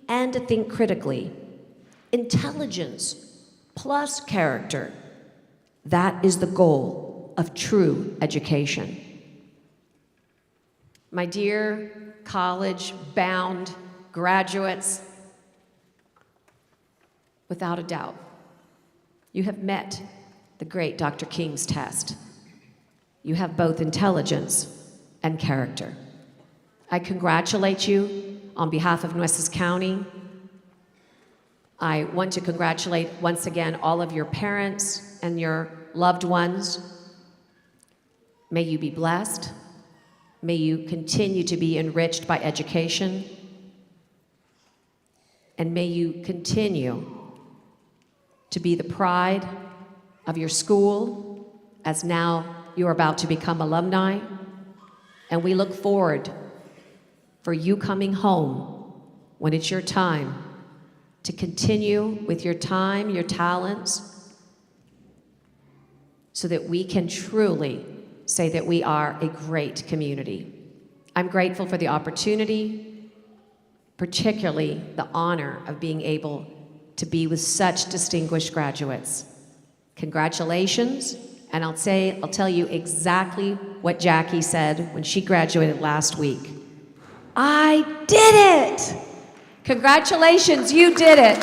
and to think critically. Intelligence plus character. That is the goal of true education. My dear college-bound graduates, without a doubt, you have met the great Dr. King's test. You have both intelligence and character. I congratulate you on behalf of Nueces County. I want to congratulate once again all of your parents and your loved ones. May you be blessed. May you continue to be enriched by education. And may you continue to be the pride of your school as now you are about to become alumni. And we look forward for you coming home when it's your time to continue with your time, your talents, so that we can truly say that we are a great community. I'm grateful for the opportunity, particularly the honor of being able to be with such distinguished graduates. Congratulations, and I'll tell you exactly what Jackie said when she graduated last week. I did it! Congratulations, you did it!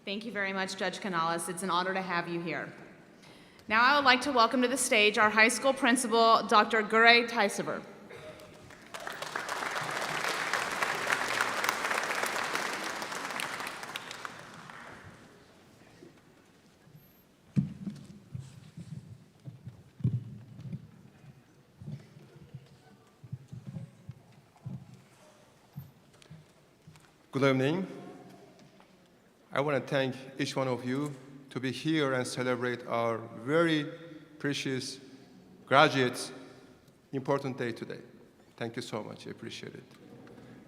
Thank you very much, Judge Canales. It's an honor to have you here. Now I would like to welcome to the stage our high school principal, Dr. Gure Teisever. Good evening. I want to thank each one of you to be here and celebrate our very precious graduates' important day today. Thank you so much. I appreciate it.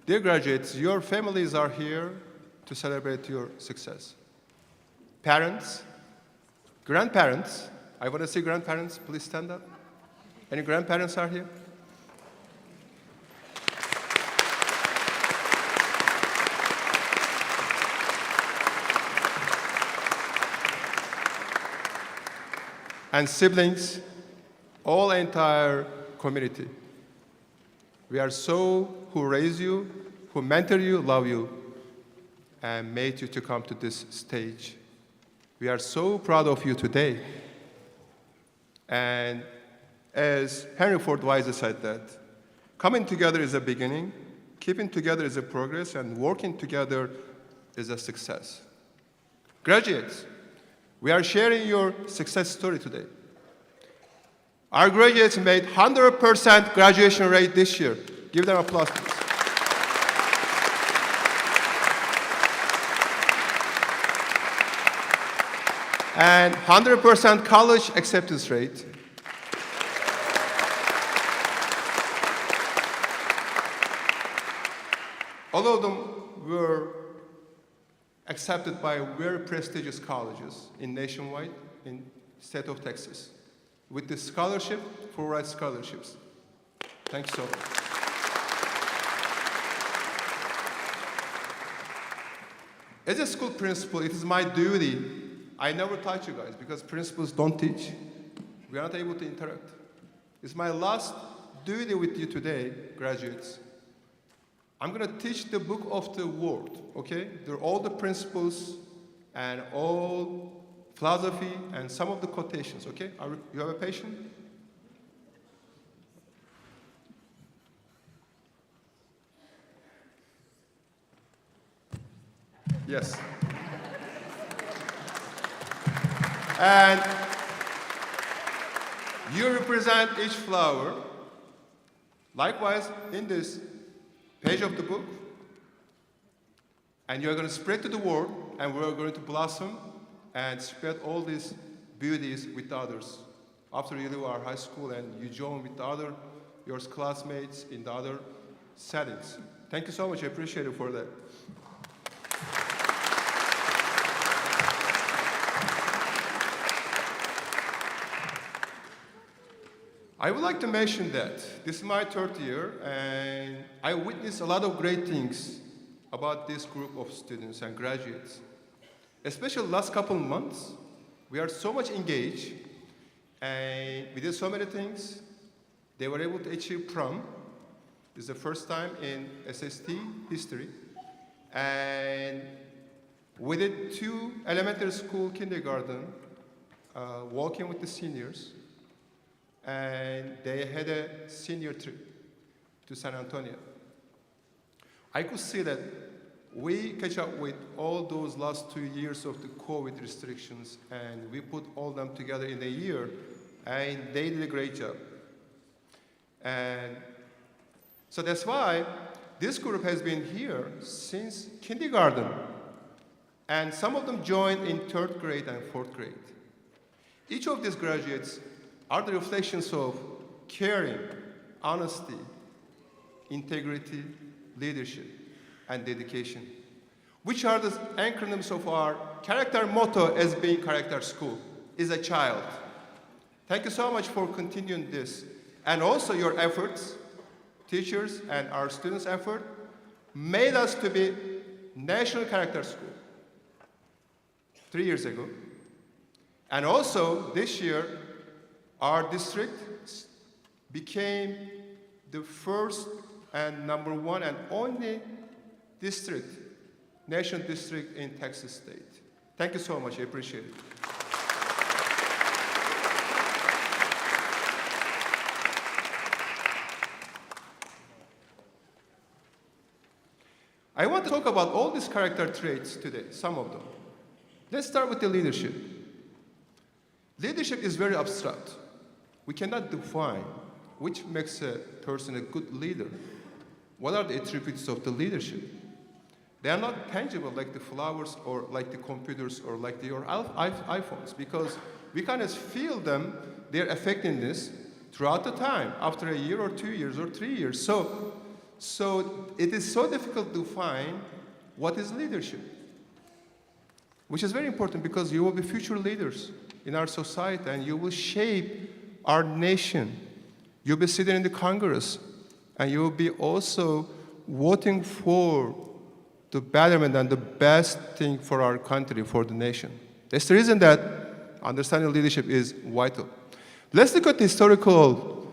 Dear graduates, your families are here to celebrate your success. Parents, grandparents, I want to see grandparents. Please stand up. Any grandparents are here? And siblings, all entire community. We are so who raised you, who mentor you, love you, and made you to come to this stage. We are so proud of you today. And as Henry Ford wisely said that, coming together is a beginning, keeping together is a progress, and working together is a success. Graduates, we are sharing your success story today. Our graduates made 100% graduation rate this year. Give them applause, please. And 100% college acceptance rate. All of them were accepted by very prestigious colleges in nationwide, in state of Texas, with the scholarship, full ride scholarships. Thank you so much. As a school principal, it is my duty. I never touch you guys because principals don't teach. We are not able to interact. It's my last duty with you today, graduates. I'm going to teach the book of the world, okay? There are all the principles and all philosophy and some of the quotations, okay? You have a patient? Yes. And you represent each flower. Likewise, in this page of the book, and you're going to spread to the world, and we're going to blossom and spread all these beauties with others. After you leave our high school and you join with your classmates in the other settings. Thank you so much. I appreciate it for that. I would like to mention that this is my third year, and I witnessed a lot of great things about this group of students and graduates. Especially the last couple of months, we are so much engaged, and we did so many things. They were able to achieve prom. This is the first time in SST history. And we did 2 elementary school kindergarten, walking with the seniors. And they had a senior trip to San Antonio. I could see that we catch up with all those last 2 years of the COVID restrictions, and we put all them together in a year, and they did a great job. And so that's why this group has been here since kindergarten, and some of them joined in 3rd grade and 4th grade. Each of these graduates are the reflections of caring, honesty, integrity, leadership, and dedication, which are the acronyms of our character motto as being Character School, is a child. Thank you so much for continuing this. And also your efforts, teachers and our students' effort, made us to be National Character School 3 years ago. And also this year, our district became the first and #1 and only district, national district in Texas State. Thank you so much, I appreciate it. I want to talk about all these character traits today, some of them. Let's start with the leadership. Leadership is very abstract. We cannot define which makes a person a good leader. What are the attributes of the leadership? They are not tangible like the flowers or like the computers or like your iPhones, because we kind of feel them, their effectiveness throughout the time, after a year or 2 years or 3 years. So it is so difficult to define what is leadership, which is very important because you will be future leaders in our society and you will shape our nation. You'll be sitting in the Congress and you will be also voting for the betterment and the best thing for our country, for the nation. That's the reason that understanding leadership is vital. Let's look at the historical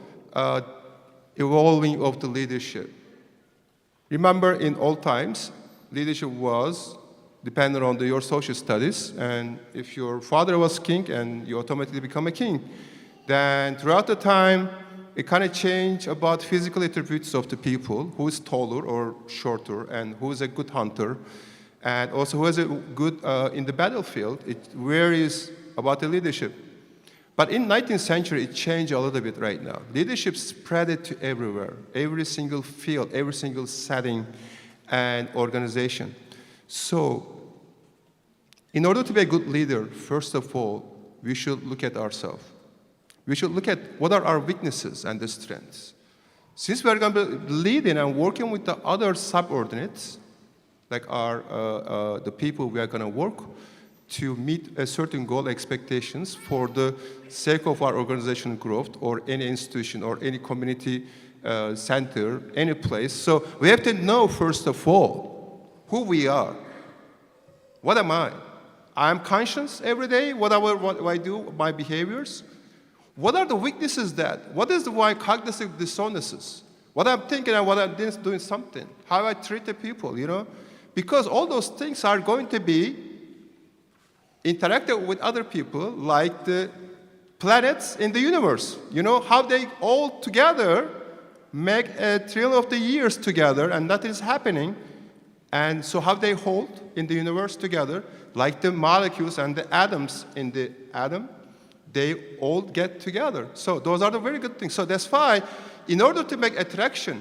evolving of the leadership. Remember, in old times, leadership was dependent on your social studies, and if your father was king and you automatically become a king, then throughout the time, it kind of changed about physical attributes of the people, who is taller or shorter, and who is a good hunter, and also who is a good in the battlefield. It varies about the leadership. But in 19th century, it changed a little bit right now. Leadership spread it to everywhere, every single field, every single setting and organization. So, in order to be a good leader, first of all, we should look at ourselves. We should look at what are our weaknesses and the strengths. Since we are going to be leading and working with the other subordinates, like the people we are going to work to meet a certain goal expectations for the sake of our organizational growth or any institution or any community center, any place. So we have to know, first of all, who we are. What am I? I'm conscious every day, what I do, my behaviors. What are the weaknesses that? What is why cognitive dissonances? What I'm thinking and what I'm doing something. How I treat the people, you know? Because all those things are going to be interactive with other people, like the planets in the universe. You know, how they all together make a trillion of the years together, and that is happening. And so how they hold in the universe together, like the molecules and the atoms in the atom, they all get together. So those are the very good things. So that's why, in order to make attraction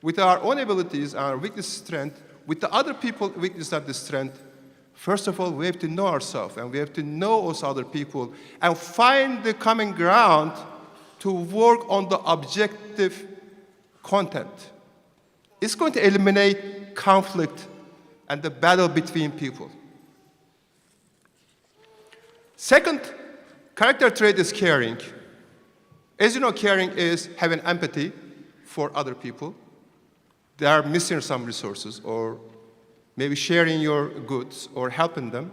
with our own abilities, our weakness, strength, with the other people's weakness and the strength, first of all, we have to know ourselves, and we have to know those other people, and find the common ground to work on the objective content. It's going to eliminate conflict and the battle between people. Second character trait is caring. As you know, caring is having empathy for other people. They are missing some resources, or maybe sharing your goods or helping them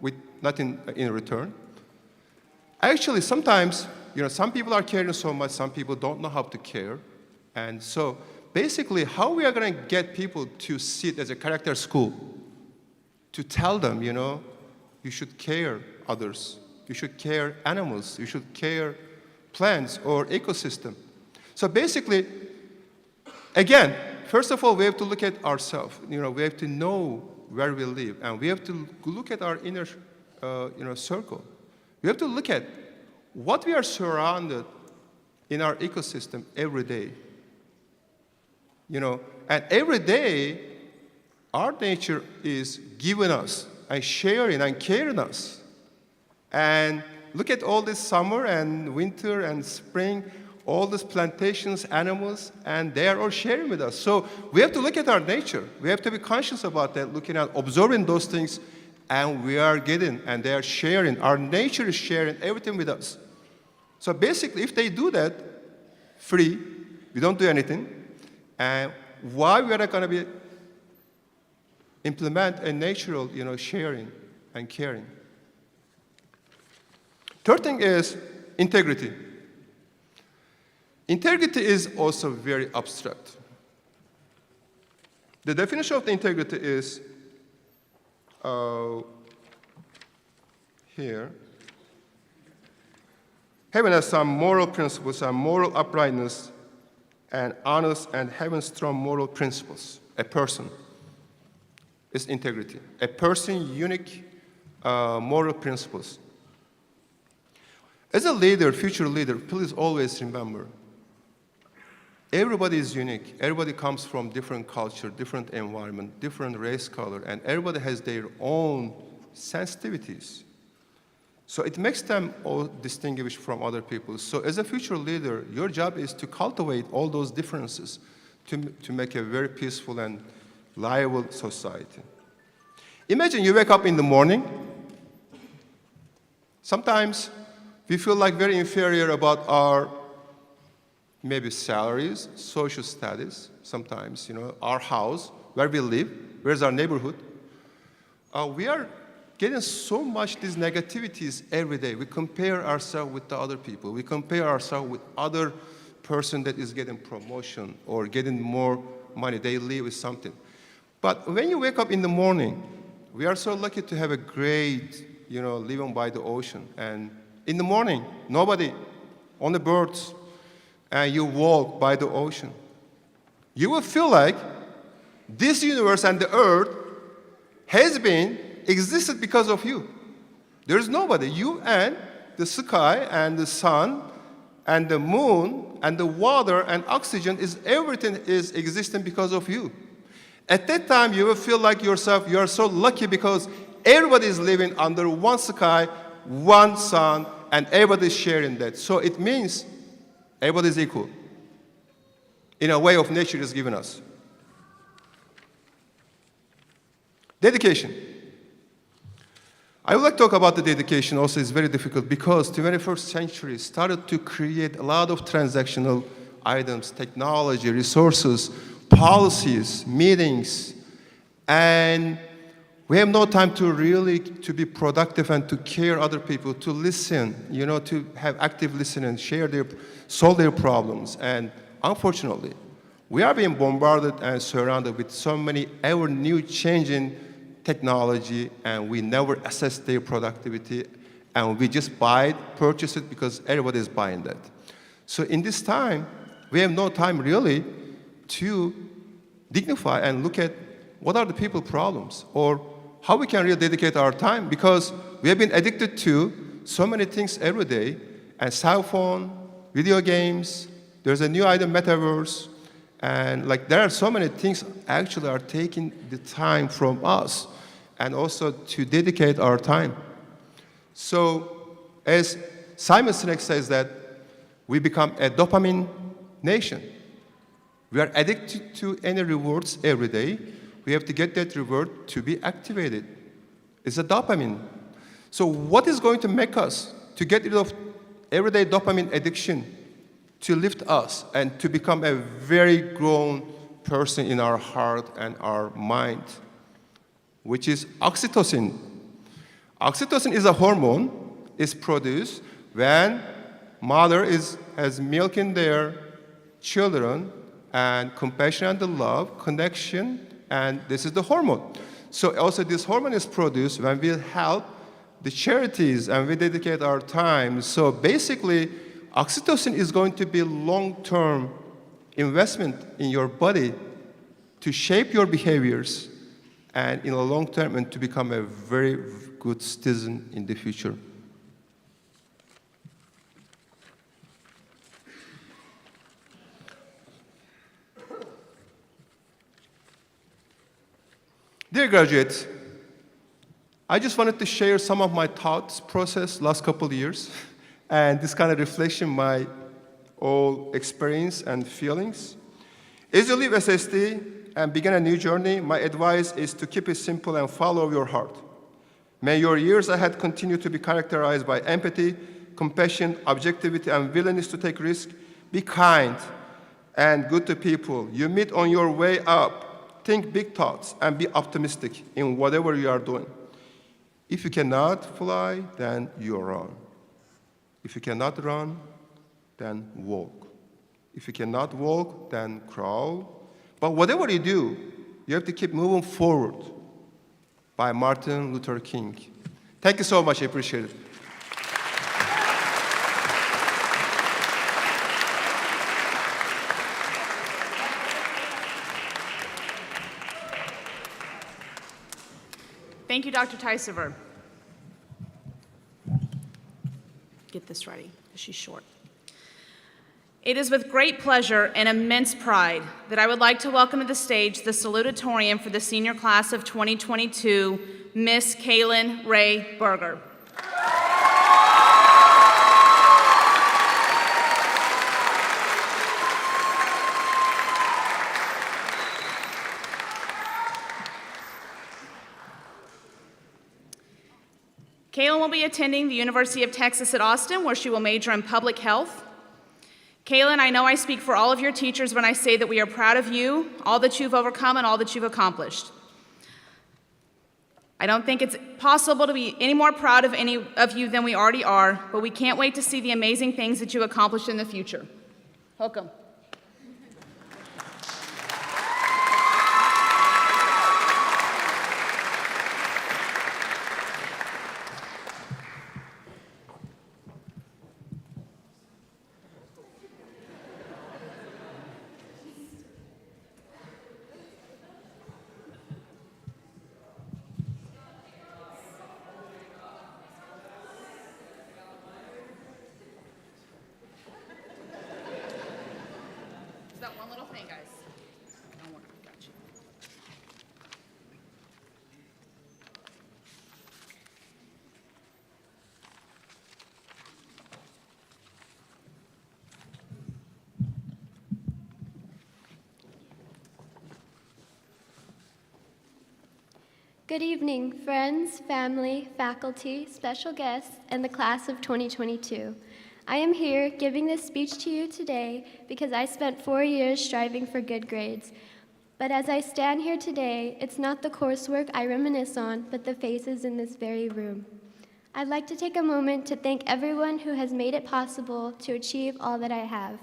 with nothing in return. Actually, sometimes, you know, some people are caring so much, some people don't know how to care. And so basically, how we are going to get people to see it as a character school, to tell them, you know, you should care others, you should care animals, you should care plants or ecosystem. So basically, again, first of all, we have to look at ourselves. You know, we have to know where we live, and we have to look at our inner, circle. We have to look at what we are surrounded in our ecosystem every day. You know, and every day, our nature is giving us and sharing and caring us. And look at all this summer and winter and spring, all these plantations, animals, and they are all sharing with us. So we have to look at our nature. We have to be conscious about that, looking at, observing those things, and we are getting, and they are sharing. Our nature is sharing everything with us. So basically, if they do that free, we don't do anything, and why we are not going to be implement a natural, sharing and caring. Third thing is integrity. Integrity is also very abstract. The definition of the integrity is here. Having some moral principles, some moral uprightness, and honest and having strong moral principles. A person is integrity. A person, unique moral principles. As a leader, future leader, please always remember, everybody is unique. Everybody comes from different culture, different environment, different race, color, and everybody has their own sensitivities. So it makes them all distinguished from other people. So as a future leader, your job is to cultivate all those differences to make a very peaceful and livable society. Imagine you wake up in the morning. Sometimes we feel like very inferior about our maybe salaries, social status, sometimes, our house, where we live, where's our neighborhood. We are getting so much these negativities every day. We compare ourselves with the other people. We compare ourselves with other person that is getting promotion or getting more money. They live with something. But when you wake up in the morning, we are so lucky to have a great, living by the ocean. And in the morning, nobody, only birds, and you walk by the ocean. You will feel like this universe and the earth has been existed because of you. There is nobody. You and the sky and the sun and the moon and the water and oxygen everything is existing because of you. At that time, you will feel like yourself, you are so lucky because everybody is living under one sky, one sun, and everybody is sharing that. So it means everybody is equal in a way of nature is given us. Dedication. I would like to talk about the dedication also. It's very difficult because the 21st century started to create a lot of transactional items, technology, resources, policies, meetings, and we have no time to really to be productive and to care other people, to listen, to have active listening, solve their problems. And unfortunately, we are being bombarded and surrounded with so many ever new changing technology, and we never assess their productivity, and we just buy it, purchase it because everybody is buying that. So in this time, we have no time really to dignify and look at what are the people problems or how we can really dedicate our time, because we have been addicted to so many things every day, and cell phone, video games, there's a new item, metaverse, and there are so many things actually are taking the time from us and also to dedicate our time. So as Simon Sinek says that we become a dopamine nation. We are addicted to any rewards every day. We have to get that reward to be activated. It's a dopamine. So what is going to make us to get rid of everyday dopamine addiction, to lift us and to become a very grown person in our heart and our mind, which is oxytocin. Oxytocin is a hormone. It's produced when mother has milk in their children, and compassion and the love, connection, and this is the hormone. So also this hormone is produced when we help the charities and we dedicate our time. So basically, oxytocin is going to be long-term investment in your body to shape your behaviors and in the long term and to become a very good citizen in the future. Dear graduates, I just wanted to share some of my thoughts process last couple of years and this kind of reflection, my all experience and feelings. As you leave SST and begin a new journey, my advice is to keep it simple and follow your heart. May your years ahead continue to be characterized by empathy, compassion, objectivity, and willingness to take risks. Be kind and good to people you meet on your way up. Think big thoughts and be optimistic in whatever you are doing. If you cannot fly, then you run. If you cannot run, then walk. If you cannot walk, then crawl. But whatever you do, you have to keep moving forward. By Martin Luther King. Thank you so much. I appreciate it. Thank you, Dr. Tysever. Get this ready, because she's short. It is with great pleasure and immense pride that I would like to welcome to the stage the salutatorian for the senior class of 2022, Miss Kaylin Ray Berger. Kaylin will be attending the University of Texas at Austin, where she will major in public health. Kaylin, I know I speak for all of your teachers when I say that we are proud of you, all that you've overcome, and all that you've accomplished. I don't think it's possible to be any more proud of any of you than we already are, but we can't wait to see the amazing things that you accomplish in the future. Hook 'em. That one little thing, guys. Don't worry, got you. Good evening, friends, family, faculty, special guests, and the class of 2022. I am here giving this speech to you today because I spent 4 years striving for good grades. But as I stand here today, it's not the coursework I reminisce on, but the faces in this very room. I'd like to take a moment to thank everyone who has made it possible to achieve all that I have.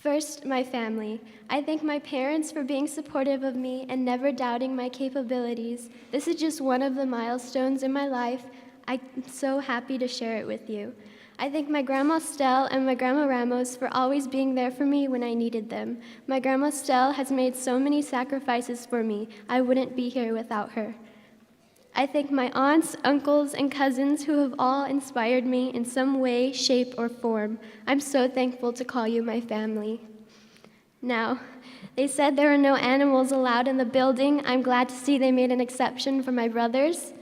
First, my family. I thank my parents for being supportive of me and never doubting my capabilities. This is just one of the milestones in my life. I'm so happy to share it with you. I thank my Grandma Stell and my Grandma Ramos for always being there for me when I needed them. My Grandma Stell has made so many sacrifices for me. I wouldn't be here without her. I thank my aunts, uncles, and cousins who have all inspired me in some way, shape, or form. I'm so thankful to call you my family. Now, they said there are no animals allowed in the building. I'm glad to see they made an exception for my brothers.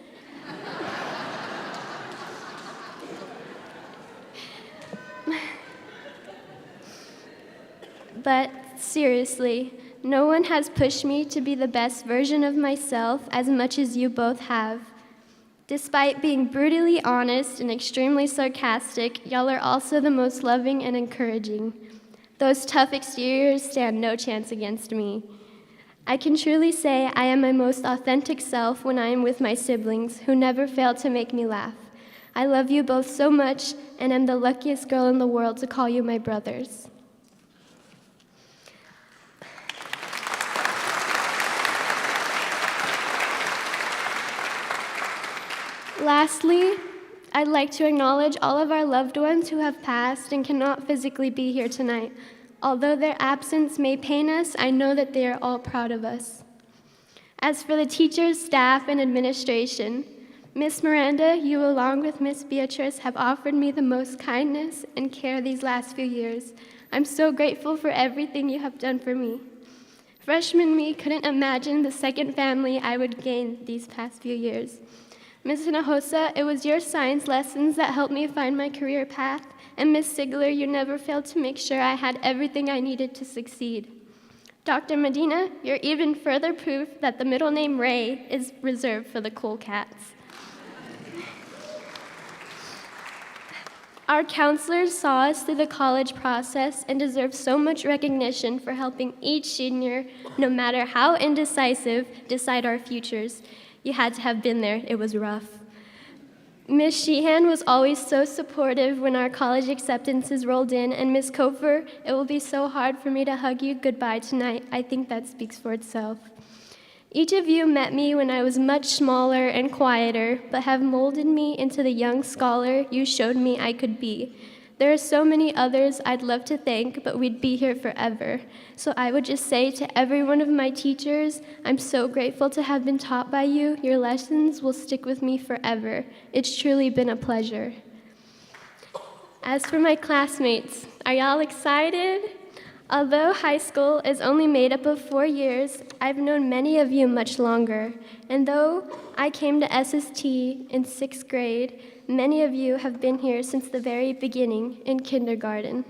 But seriously, no one has pushed me to be the best version of myself as much as you both have. Despite being brutally honest and extremely sarcastic, y'all are also the most loving and encouraging. Those tough exteriors stand no chance against me. I can truly say I am my most authentic self when I am with my siblings, who never fail to make me laugh. I love you both so much and am the luckiest girl in the world to call you my brothers. Lastly, I'd like to acknowledge all of our loved ones who have passed and cannot physically be here tonight. Although their absence may pain us, I know that they are all proud of us. As for the teachers, staff, and administration, Miss Miranda, you along with Miss Beatrice have offered me the most kindness and care these last few years. I'm so grateful for everything you have done for me. Freshman me couldn't imagine the second family I would gain these past few years. Ms. Hinojosa, it was your science lessons that helped me find my career path, and Ms. Sigler, you never failed to make sure I had everything I needed to succeed. Dr. Medina, you're even further proof that the middle name Ray is reserved for the cool cats. Our counselors saw us through the college process and deserve so much recognition for helping each senior, no matter how indecisive, decide our futures. You had to have been there. It was rough. Ms. Sheehan was always so supportive when our college acceptances rolled in, and Ms. Kofer, it will be so hard for me to hug you goodbye tonight. I think that speaks for itself. Each of you met me when I was much smaller and quieter, but have molded me into the young scholar you showed me I could be. There are so many others I'd love to thank, but we'd be here forever. So I would just say to every one of my teachers, I'm so grateful to have been taught by you. Your lessons will stick with me forever. It's truly been a pleasure. As for my classmates, are y'all excited? Although high school is only made up of 4 years, I've known many of you much longer. And though I came to SST in 6th grade, many of you have been here since the very beginning in kindergarten.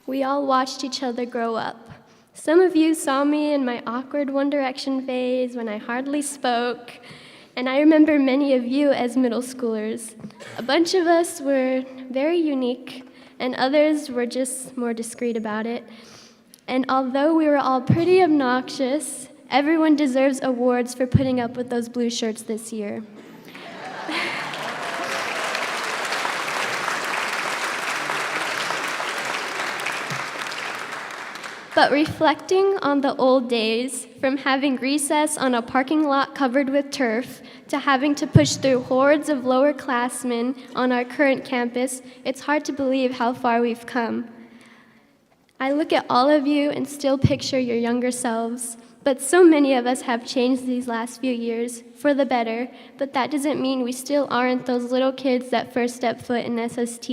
We all watched each other grow up. Some of you saw me in my awkward One Direction phase when I hardly spoke, and I remember many of you as middle schoolers. A bunch of us were very unique, and others were just more discreet about it. And although we were all pretty obnoxious, everyone deserves awards for putting up with those blue shirts this year. But reflecting on the old days, from having recess on a parking lot covered with turf to having to push through hordes of lower classmen on our current campus, it's hard to believe how far we've come. I look at all of you and still picture your younger selves, but so many of us have changed these last few years for the better, but that doesn't mean we still aren't those little kids that first step foot in SST.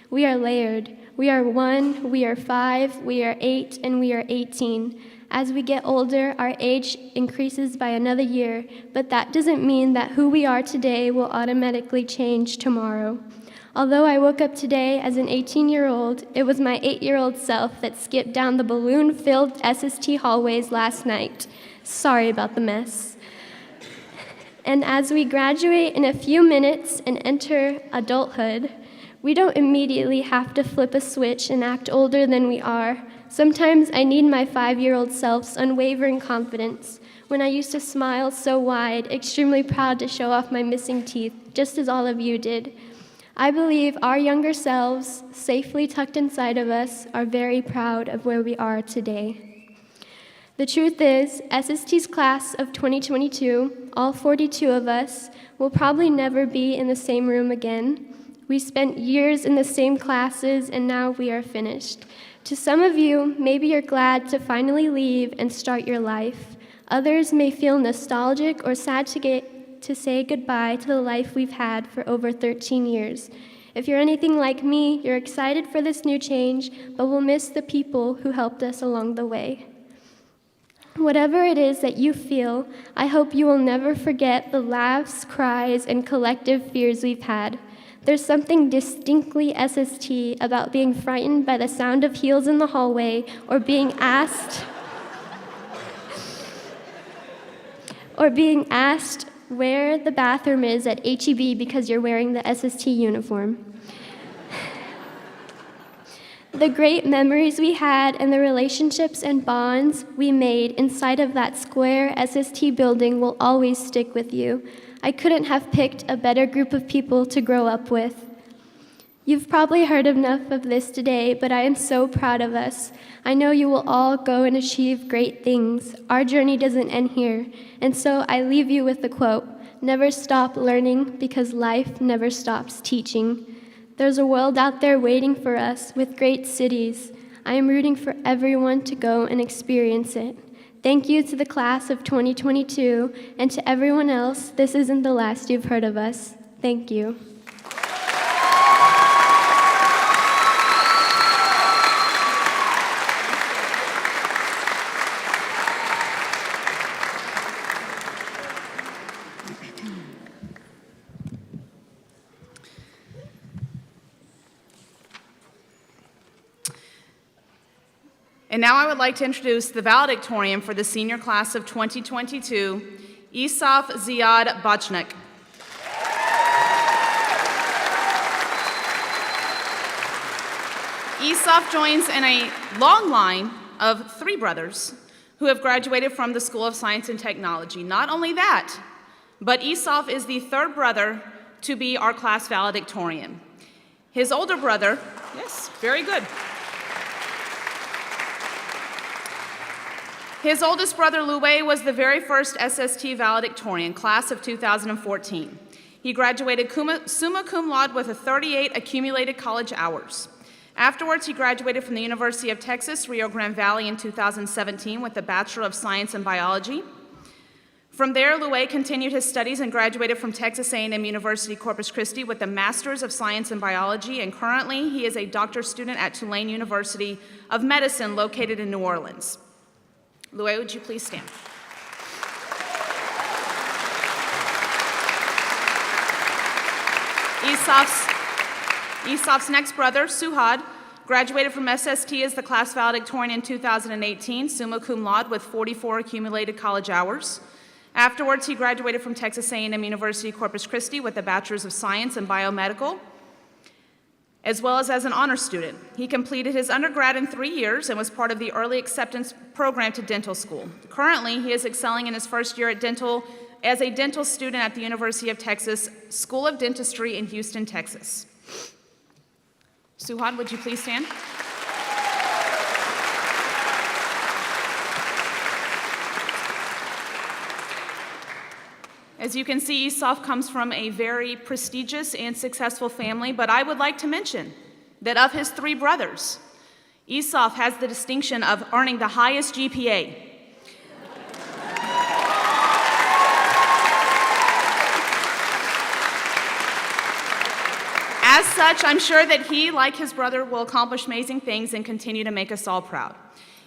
We are layered. We are 1, we are 5, we are 8, and we are 18. As we get older, our age increases by another year, but that doesn't mean that who we are today will automatically change tomorrow. Although I woke up today as an 18-year-old, it was my 8-year-old self that skipped down the balloon-filled SST hallways last night. Sorry about the mess. And as we graduate in a few minutes and enter adulthood, we don't immediately have to flip a switch and act older than we are. Sometimes I need my 5-year-old self's unwavering confidence when I used to smile so wide, extremely proud to show off my missing teeth, just as all of you did. I believe our younger selves, safely tucked inside of us, are very proud of where we are today. The truth is, SST's class of 2022, all 42 of us, will probably never be in the same room again. We spent years in the same classes, and now we are finished. To some of you, maybe you're glad to finally leave and start your life. Others may feel nostalgic or sad to say goodbye to the life we've had for over 13 years. If you're anything like me, you're excited for this new change, but will miss the people who helped us along the way. Whatever it is that you feel, I hope you will never forget the laughs, cries, and collective fears we've had. There's something distinctly SST about being frightened by the sound of heels in the hallway or being asked where the bathroom is at HEB because you're wearing the SST uniform. The great memories we had and the relationships and bonds we made inside of that square SST building will always stick with you. I couldn't have picked a better group of people to grow up with. You've probably heard enough of this today, but I am so proud of us. I know you will all go and achieve great things. Our journey doesn't end here, and so I leave you with the quote, "Never stop learning because life never stops teaching." There's a world out there waiting for us with great cities. I am rooting for everyone to go and experience it. Thank you to the class of 2022, and to everyone else, this isn't the last you've heard of us. Thank you. And now I would like to introduce the valedictorian for the senior class of 2022, Isaf Ziad Bachnik. Isaf joins in a long line of 3 brothers who have graduated from the School of Science and Technology. Not only that, but Isaf is the 3rd brother to be our class valedictorian. His older brother, yes, very good. His oldest brother, Luwei, was the very first SST valedictorian, class of 2014. He graduated summa cum laude with 38 accumulated college hours. Afterwards, he graduated from the University of Texas, Rio Grande Valley in 2017 with a Bachelor of Science in Biology. From there, Luwei continued his studies and graduated from Texas A&M University, Corpus Christi with a Master's of Science in Biology, and currently he is a doctoral student at Tulane University of Medicine located in New Orleans. Luwei, would you please stand? Isaf's next brother, Suhad, graduated from SST as the class valedictorian in 2018, summa cum laude with 44 accumulated college hours. Afterwards, he graduated from Texas A&M University, Corpus Christi with a Bachelor's of Science in Biomedical, as well as an honor student. He completed his undergrad in 3 years and was part of the early acceptance program to dental school. Currently, he is excelling in his first year at as a dental student at the University of Texas School of Dentistry in Houston, Texas. Suhad, would you please stand? As you can see, Esaf comes from a very prestigious and successful family, but I would like to mention that of his 3 brothers, Esaf has the distinction of earning the highest GPA. As such, I'm sure that he, like his brother, will accomplish amazing things and continue to make us all proud.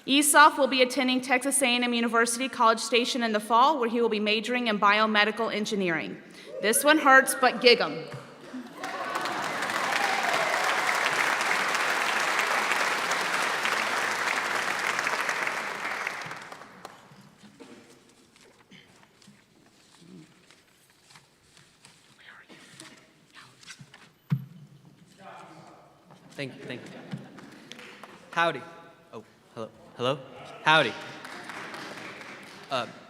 Esaf will be attending Texas A&M University College Station in the fall, where he will be majoring in biomedical engineering. This one hurts, but gig 'em. Thank you, thank you. Howdy. Oh, hello, hello? Howdy.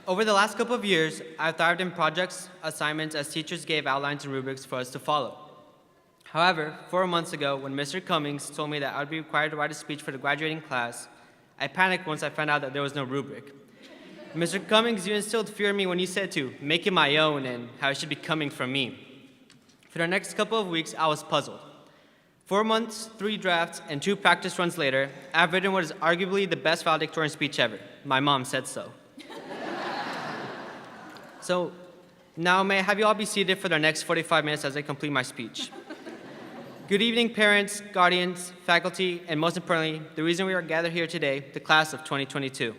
Over the last couple of years, I've thrived in projects, assignments, as teachers gave outlines and rubrics for us to follow. However, 4 months ago, when Mr. Cummings told me that I would be required to write a speech for the graduating class, I panicked once I found out that there was no rubric. Mr. Cummings, you instilled fear in me when you said to make it my own and how it should be coming from me. For the next couple of weeks, I was puzzled. 4 months, 3 drafts, and 2 practice runs later, I've written what is arguably the best valedictorian speech ever. My mom said so. So now may I have you all be seated for the next 45 minutes as I complete my speech. Good evening, parents, guardians, faculty, and most importantly, the reason we are gathered here today, the class of 2022.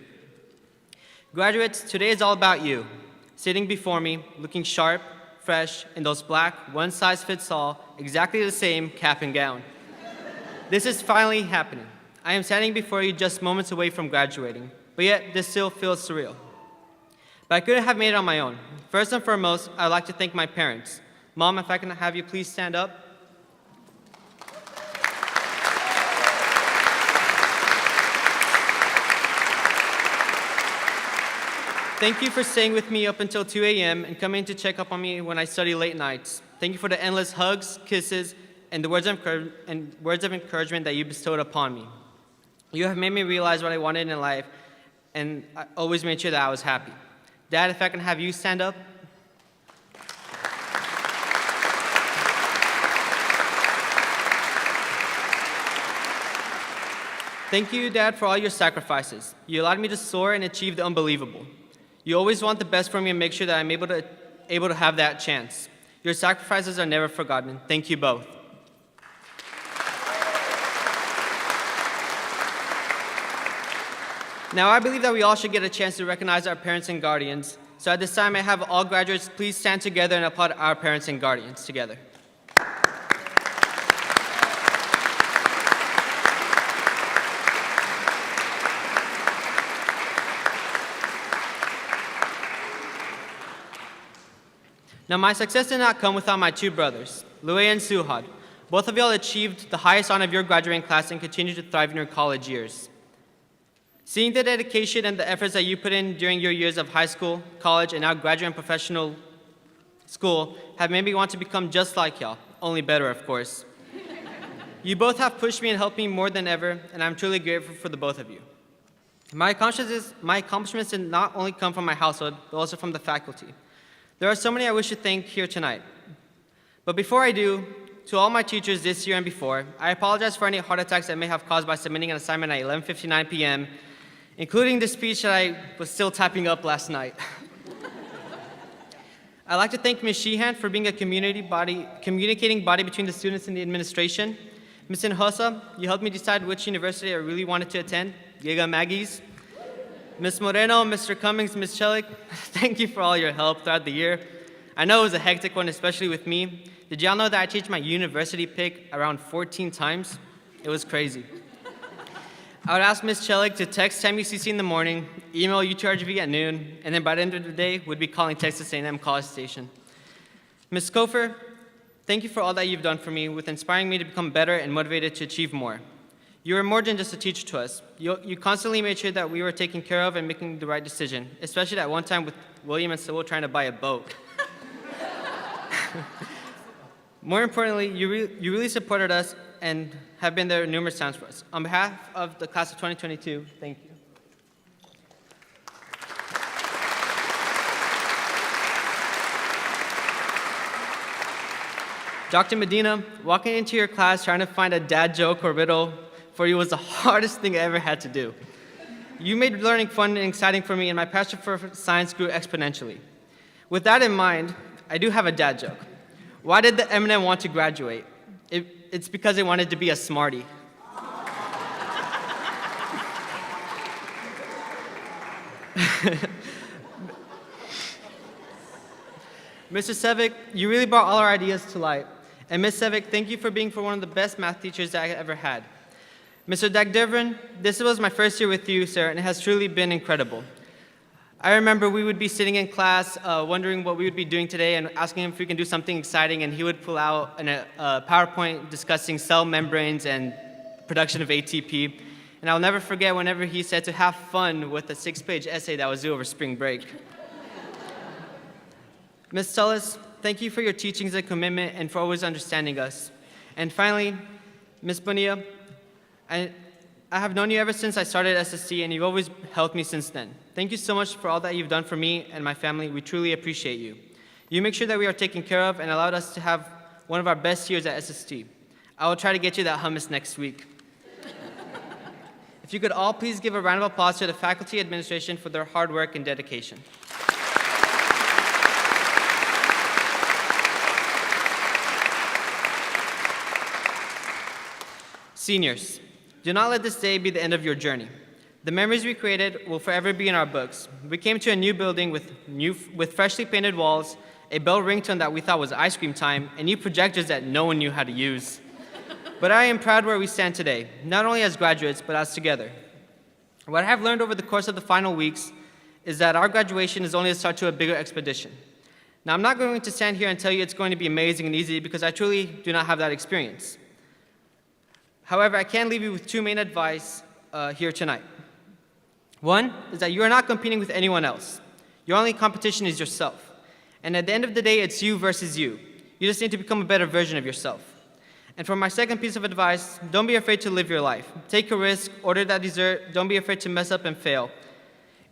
Graduates, today is all about you. Sitting before me, looking sharp, fresh, in those black, one-size-fits-all, exactly the same cap and gown. This is finally happening. I am standing before you just moments away from graduating, but yet this still feels surreal. But I couldn't have made it on my own. First and foremost, I'd like to thank my parents. Mom, if I can have you please stand up. Thank you for staying with me up until 2 a.m. and coming to check up on me when I study late nights. Thank you for the endless hugs, kisses, and the words of encouragement that you bestowed upon me. You have made me realize what I wanted in life, and I always made sure that I was happy. Dad, if I can have you stand up. Thank you, Dad, for all your sacrifices. You allowed me to soar and achieve the unbelievable. You always want the best for me and make sure that I'm able to have that chance. Your sacrifices are never forgotten. Thank you both. Now, I believe that we all should get a chance to recognize our parents and guardians. So at this time, I have all graduates please stand together and applaud our parents and guardians together. Now, my success did not come without my 2 brothers, Luay and Suhad. Both of y'all achieved the highest honor of your graduating class and continue to thrive in your college years. Seeing the dedication and the efforts that you put in during your years of high school, college, and now graduate and professional school have made me want to become just like y'all, only better, of course. You both have pushed me and helped me more than ever, and I'm truly grateful for the both of you. My accomplishments did not only come from my household, but also from the faculty. There are so many I wish to thank here tonight. But before I do, to all my teachers this year and before, I apologize for any heart attacks I may have caused by submitting an assignment at 11:59 p.m., including the speech that I was still typing up last night. I'd like to thank Ms. Sheehan for being a communicating body between the students and the administration. Ms. Hinojosa, you helped me decide which university I really wanted to attend, Giga Maggie's. Ms. Moreno, Mr. Cummings, Ms. Chelik, thank you for all your help throughout the year. I know it was a hectic one, especially with me. Did y'all know that I changed my university pick around 14 times? It was crazy. I would ask Ms. Chelik to text TMUCC in the morning, email UTRGV at noon, and then by the end of the day, we'd be calling Texas A&M College Station. Ms. Kofer, thank you for all that you've done for me with inspiring me to become better and motivated to achieve more. You were more than just a teacher to us. You constantly made sure that we were taken care of and making the right decision, especially that one time with William and Sybil trying to buy a boat. More importantly, you really supported us and have been there numerous times for us. On behalf of the class of 2022, thank you. Dr. Medina, walking into your class trying to find a dad joke or riddle for you was the hardest thing I ever had to do. You made learning fun and exciting for me, and my passion for science grew exponentially. With that in mind, I do have a dad joke. Why did the Eminem want to graduate? It's because they wanted to be a smarty. Mr. Sevick, you really brought all our ideas to light. And Ms. Sevick, thank you for being one of the best math teachers that I ever had. Mr. Dagdevran, this was my first year with you, sir, and it has truly been incredible. I remember we would be sitting in class wondering what we would be doing today and asking him if we can do something exciting, and he would pull out a PowerPoint discussing cell membranes and production of ATP. And I'll never forget whenever he said to have fun with a 6-page essay that was due over spring break. Ms. Tullis, thank you for your teachings and commitment and for always understanding us. And finally, Ms. Bonilla, I have known you ever since I started SST, and you've always helped me since then. Thank you so much for all that you've done for me and my family. We truly appreciate you. You make sure that we are taken care of and allowed us to have one of our best years at SST. I will try to get you that hummus next week. If you could all please give a round of applause to the faculty administration for their hard work and dedication. Seniors, do not let this day be the end of your journey. The memories we created will forever be in our books. We came to a new building with freshly painted walls, a bell ringtone that we thought was ice cream time, and new projectors that no one knew how to use. But I am proud where we stand today, not only as graduates, but as together. What I have learned over the course of the final weeks is that our graduation is only a start to a bigger expedition. Now, I'm not going to stand here and tell you it's going to be amazing and easy because I truly do not have that experience. However, I can leave you with two main advice here tonight. One is that you are not competing with anyone else. Your only competition is yourself. And at the end of the day, it's you versus you. You just need to become a better version of yourself. And for my second piece of advice, don't be afraid to live your life. Take a risk, order that dessert, don't be afraid to mess up and fail.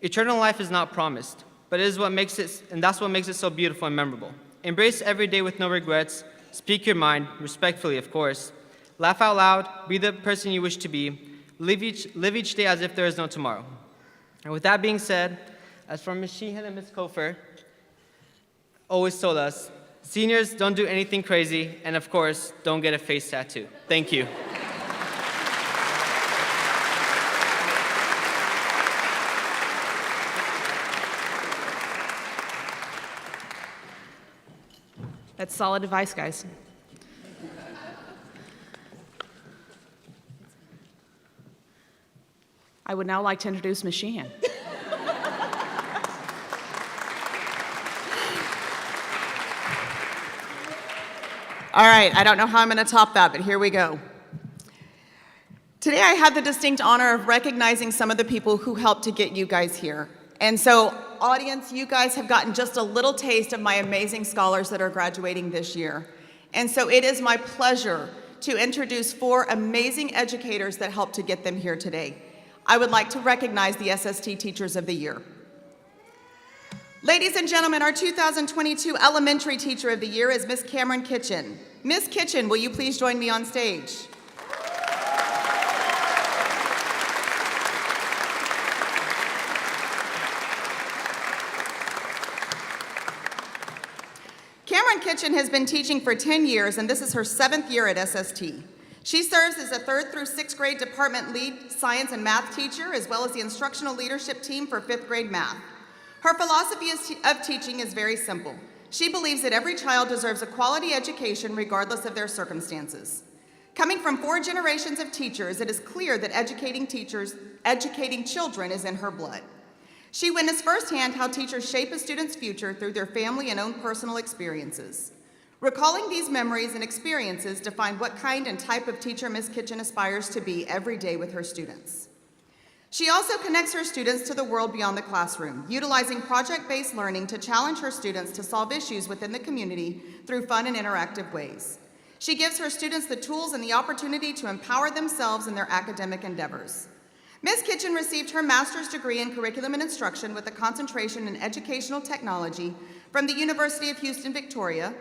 Eternal life is not promised, but it is what makes it, and that's what makes it so beautiful and memorable. Embrace every day with no regrets, speak your mind, respectfully of course, laugh out loud, be the person you wish to be, live each day as if there is no tomorrow. And with that being said, as for Ms. Sheehan and Ms. Kofer always told us, seniors, don't do anything crazy, and of course, don't get a face tattoo. Thank you. That's solid advice, guys. I would now like to introduce Ms. Sheehan. All right, I don't know how I'm going to top that, but here we go. Today I had the distinct honor of recognizing some of the people who helped to get you guys here. And so, audience, you guys have gotten just a little taste of my amazing scholars that are graduating this year. And so it is my pleasure to introduce 4 amazing educators that helped to get them here today. I would like to recognize the SST Teachers of the Year. Ladies and gentlemen, our 2022 Elementary Teacher of the Year is Miss Cameron Kitchen. Miss Kitchen, will you please join me on stage? Cameron Kitchen has been teaching for 10 years, and this is her 7th year at SST. She serves as a 3rd through 6th grade department lead science and math teacher, as well as the instructional leadership team for 5th grade math. Her philosophy of teaching is very simple. She believes that every child deserves a quality education regardless of their circumstances. Coming from 4 generations of teachers, it is clear that educating children is in her blood. She witnessed firsthand how teachers shape a student's future through their family and own personal experiences. Recalling these memories and experiences define what kind and type of teacher Ms. Kitchen aspires to be every day with her students. She also connects her students to the world beyond the classroom, utilizing project-based learning to challenge her students to solve issues within the community through fun and interactive ways. She gives her students the tools and the opportunity to empower themselves in their academic endeavors. Ms. Kitchen received her master's degree in curriculum and instruction with a concentration in educational technology from the University of Houston, Victoria.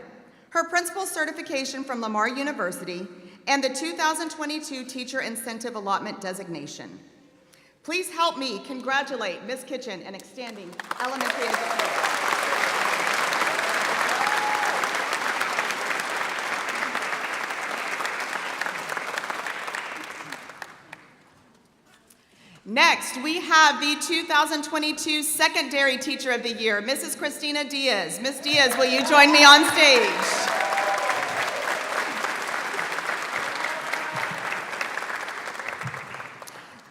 her principal's certification from Lamar University, and the 2022 Teacher Incentive Allotment designation. Please help me congratulate Ms. Kitchen in extending elementary education. Next, we have the 2022 Secondary Teacher of the Year, Mrs. Christina Diaz. Ms. Diaz, will you join me on stage?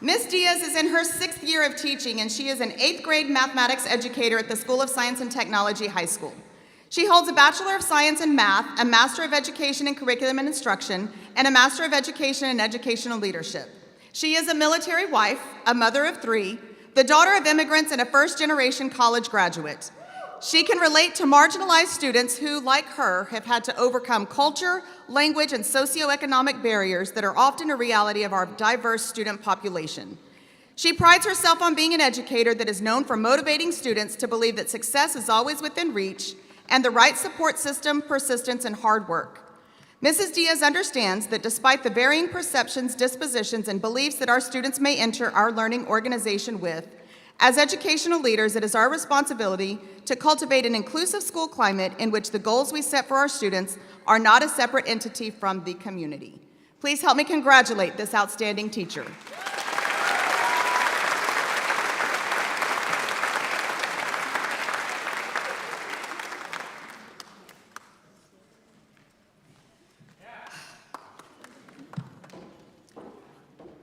Ms. Diaz is in her 6th year of teaching, and she is an 8th grade mathematics educator at the School of Science and Technology High School. She holds a Bachelor of Science in Math, a Master of Education in Curriculum and Instruction, and a Master of Education in Educational Leadership. She is a military wife, a mother of 3, the daughter of immigrants, and a first-generation college graduate. She can relate to marginalized students who, like her, have had to overcome culture, language, and socioeconomic barriers that are often a reality of our diverse student population. She prides herself on being an educator that is known for motivating students to believe that success is always within reach and the right support system, persistence, and hard work. Mrs. Diaz understands that despite the varying perceptions, dispositions, and beliefs that our students may enter our learning organization with, as educational leaders, it is our responsibility to cultivate an inclusive school climate in which the goals we set for our students are not a separate entity from the community. Please help me congratulate this outstanding teacher.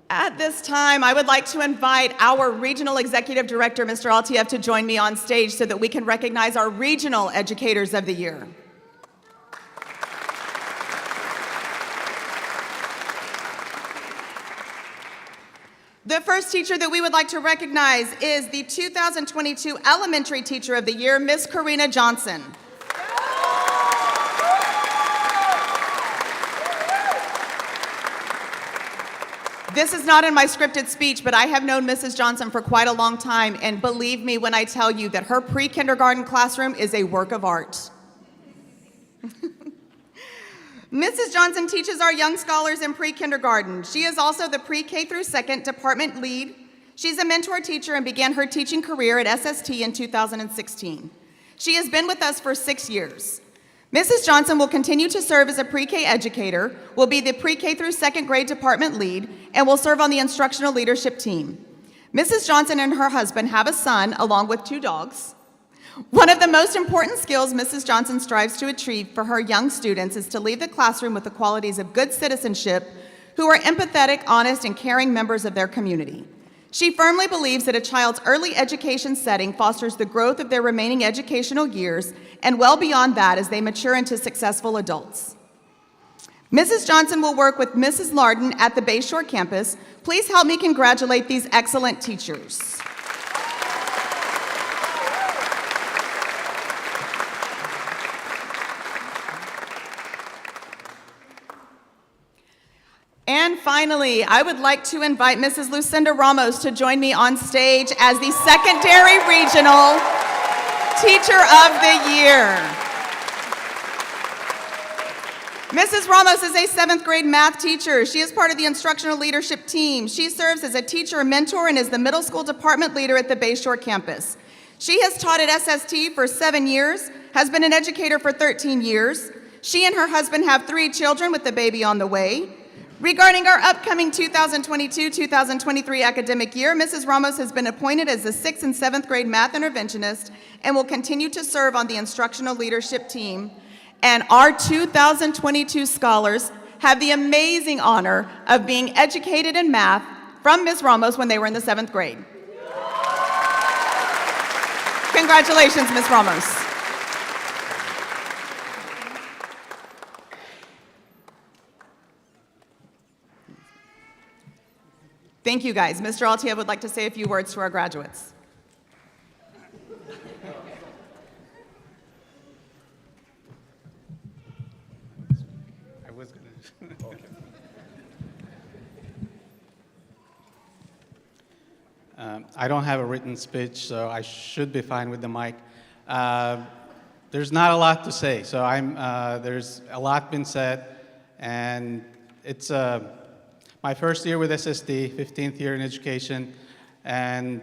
At this time, I would like to invite our Regional Executive Director, Mr. Altiev, to join me on stage so that we can recognize our Regional Educators of the Year. The first teacher that we would like to recognize is the 2022 Elementary Teacher of the Year, Ms. Karina Johnson. This is not in my scripted speech, but I have known Mrs. Johnson for quite a long time, and believe me when I tell you that her pre-kindergarten classroom is a work of art. Mrs. Johnson teaches our young scholars in pre-kindergarten. She is also the pre-K through 2nd department lead. She's a mentor teacher and began her teaching career at SST in 2016. She has been with us for 6 years. Mrs. Johnson will continue to serve as a pre-K educator, will be the pre-K through 2nd grade department lead, and will serve on the instructional leadership team. Mrs. Johnson and her husband have a son along with 2 dogs. One of the most important skills Mrs. Johnson strives to achieve for her young students is to leave the classroom with the qualities of good citizenship, who are empathetic, honest, and caring members of their community. She firmly believes that a child's early education setting fosters the growth of their remaining educational years and well beyond that as they mature into successful adults. Mrs. Johnson will work with Mrs. Larden at the Bayshore campus. Please help me congratulate these excellent teachers. And finally, I would like to invite Mrs. Lucinda Ramos to join me on stage as the Secondary Regional Teacher of the Year. Mrs. Ramos is a 7th grade math teacher. She is part of the instructional leadership team. She serves as a teacher and mentor and is the middle school department leader at the Bayshore campus. She has taught at SST for 7 years, has been an educator for 13 years. She and her husband have 3 children with a baby on the way. Regarding our upcoming 2022-2023 academic year, Mrs. Ramos has been appointed as the 6th and 7th grade math interventionist and will continue to serve on the instructional leadership team. And our 2022 scholars have the amazing honor of being educated in math from Ms. Ramos when they were in the 7th grade. Congratulations, Ms. Ramos. Thank you, guys. Mr. Altiev would like to say a few words to our graduates. I was going to. I don't have a written speech, so I should be fine with the mic. The there's not a lot to say. So there's a lot been said, and it's my first year with SST, 15th year in education, and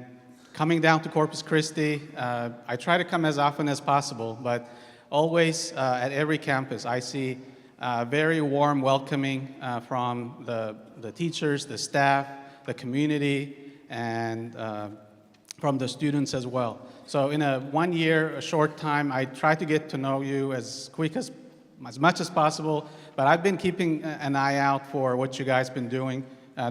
coming down to Corpus Christi, I try to come as often as possible, but always at every campus, I see very warm welcoming from the teachers, the staff, the community, and from the students as well. So in a 1 year, a short time, I try to get to know you as much as possible, but I've been keeping an eye out for what you guys been doing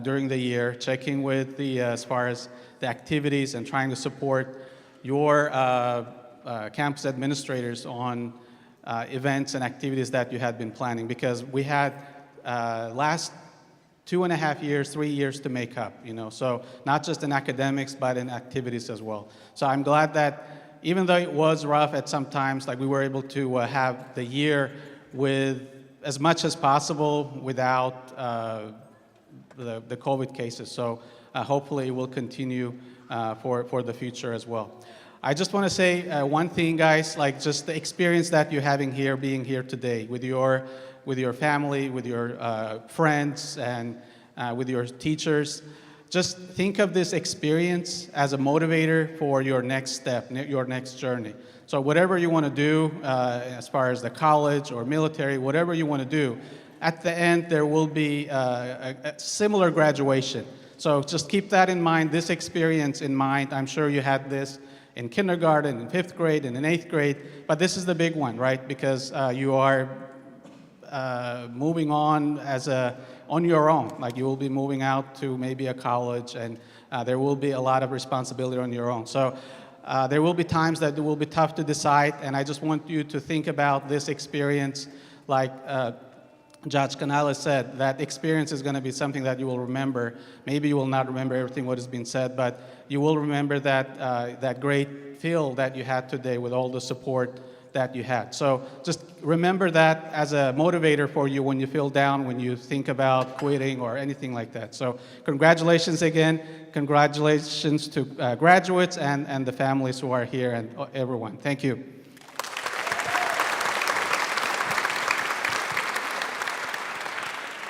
during the year, checking with as far as the activities and trying to support your campus administrators on events and activities that you had been planning, because we had last 2.5 years, 3 years to make up, so not just in academics, but in activities as well. So I'm glad that even though it was rough at some times, like we were able to have the year with as much as possible without the COVID cases. So hopefully it will continue for the future as well. I just want to say one thing, guys, like just the experience that you're having here, being here today with your family, with your friends, and with your teachers. Just think of this experience as a motivator for your next step, your next journey. So whatever you want to do, as far as the college or military, whatever you want to do, at the end there will be a similar graduation. So just keep that in mind, this experience in mind. I'm sure you had this in kindergarten, in 5th grade, and in 8th grade, but this is the big one, right? Because you are moving on on your own. Like you will be moving out to maybe a college, and there will be a lot of responsibility on your own. So there will be times that it will be tough to decide, and I just want you to think about this experience like Judge Canales said, that experience is going to be something that you will remember. Maybe you will not remember everything what has been said, but you will remember that great feel that you had today with all the support that you had. So just remember that as a motivator for you when you feel down, when you think about quitting or anything like that. So congratulations again. Congratulations to graduates and the families who are here and everyone. Thank you.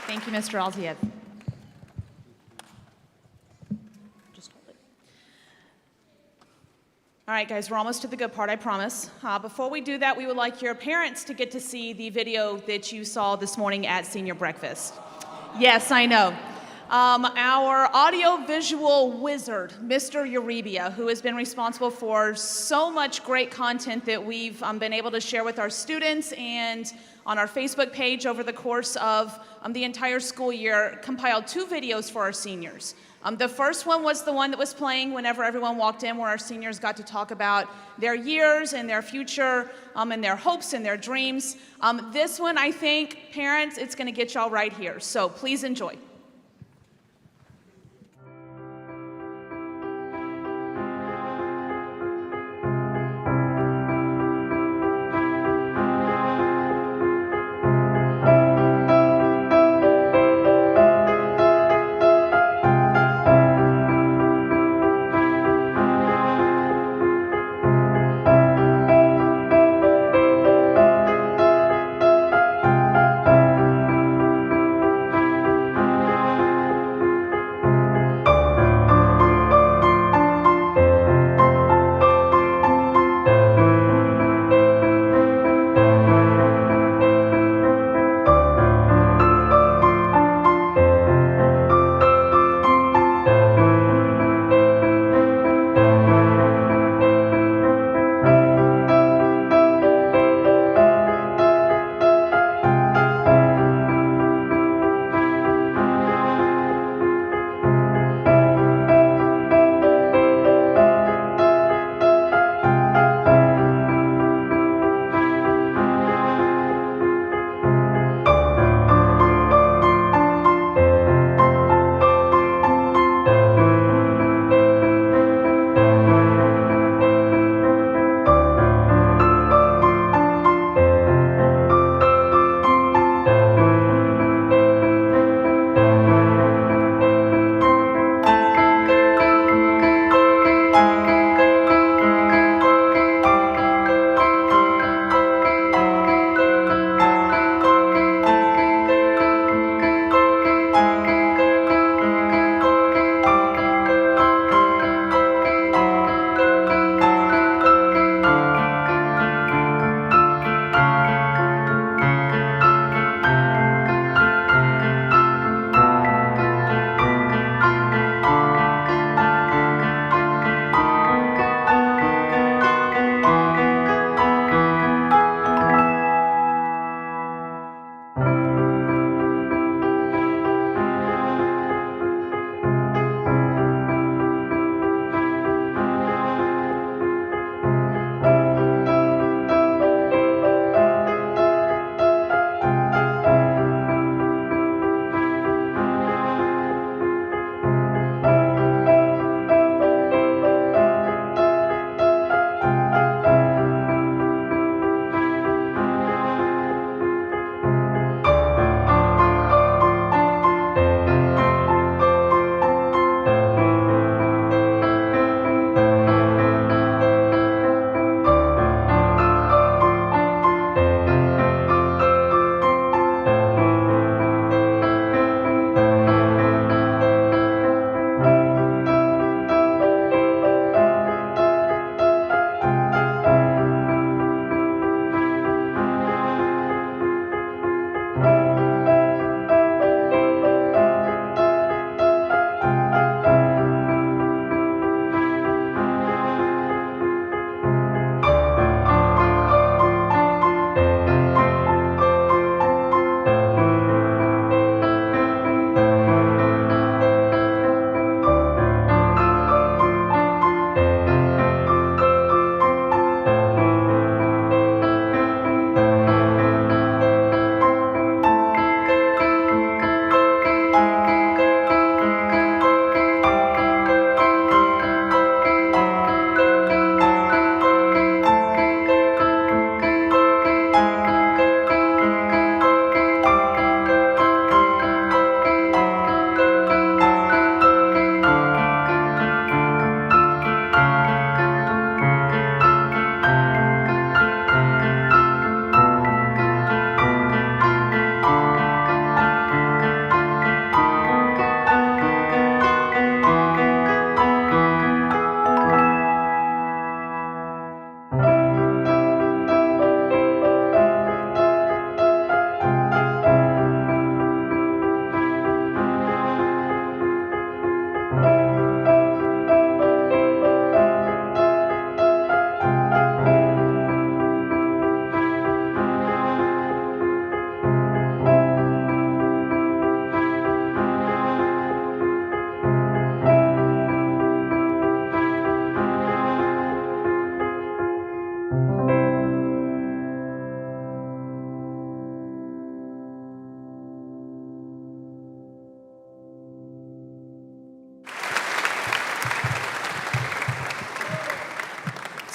Thank you, Mr. Altiev. All right, guys, we're almost to the good part, I promise. Before we do that, we would like your parents to get to see the video that you saw this morning at senior breakfast. Yes, I know. Our audio-visual wizard, Mr. Uribia, who has been responsible for so much great content that we've been able to share with our students and on our Facebook page over the course of the entire school year, compiled 2 videos for our seniors. The first one was the one that was playing whenever everyone walked in, where our seniors got to talk about their years and their future and their hopes and their dreams. This one, I think, parents, it's going to get y'all right here. So please enjoy.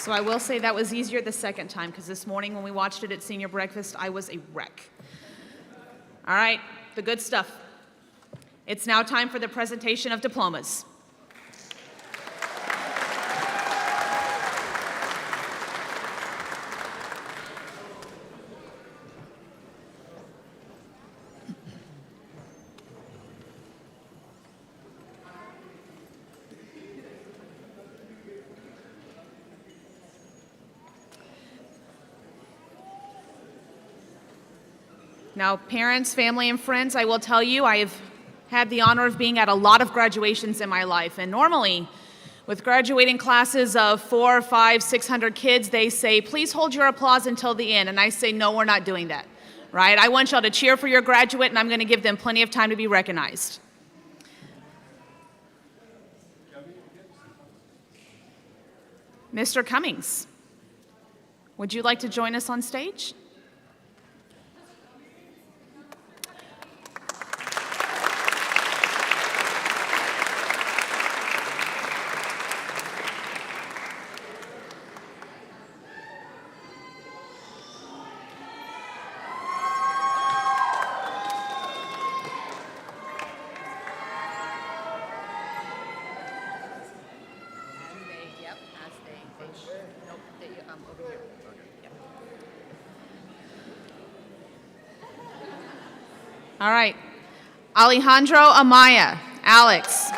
So I will say that was easier the second time, because this morning when we watched it at senior breakfast, I was a wreck. All right, the good stuff. It's now time for the presentation of diplomas. Now, parents, family, and friends, I will tell you, I have had the honor of being at a lot of graduations in my life. And normally, with graduating classes of 400, 500, 600 kids, they say, please hold your applause until the end. And I say, no, we're not doing that, right? I want y'all to cheer for your graduate, and I'm going to give them plenty of time to be recognized. Mr. Cummings, would you like to join us on stage? All right. Alejandro Amaya, Alex.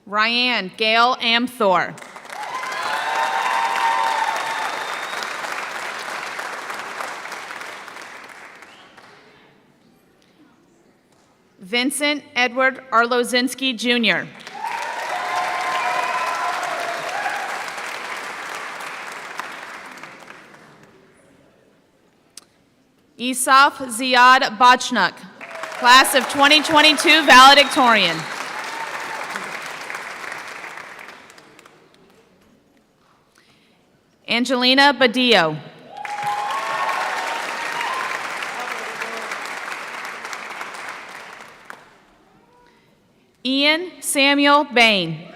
Ryan Gail Amthor. Vincent Edward Arlozinski, Jr. Isaf Ziad Bachnuk, class of 2022 valedictorian. Angelina Badillo. Ian Samuel Bain.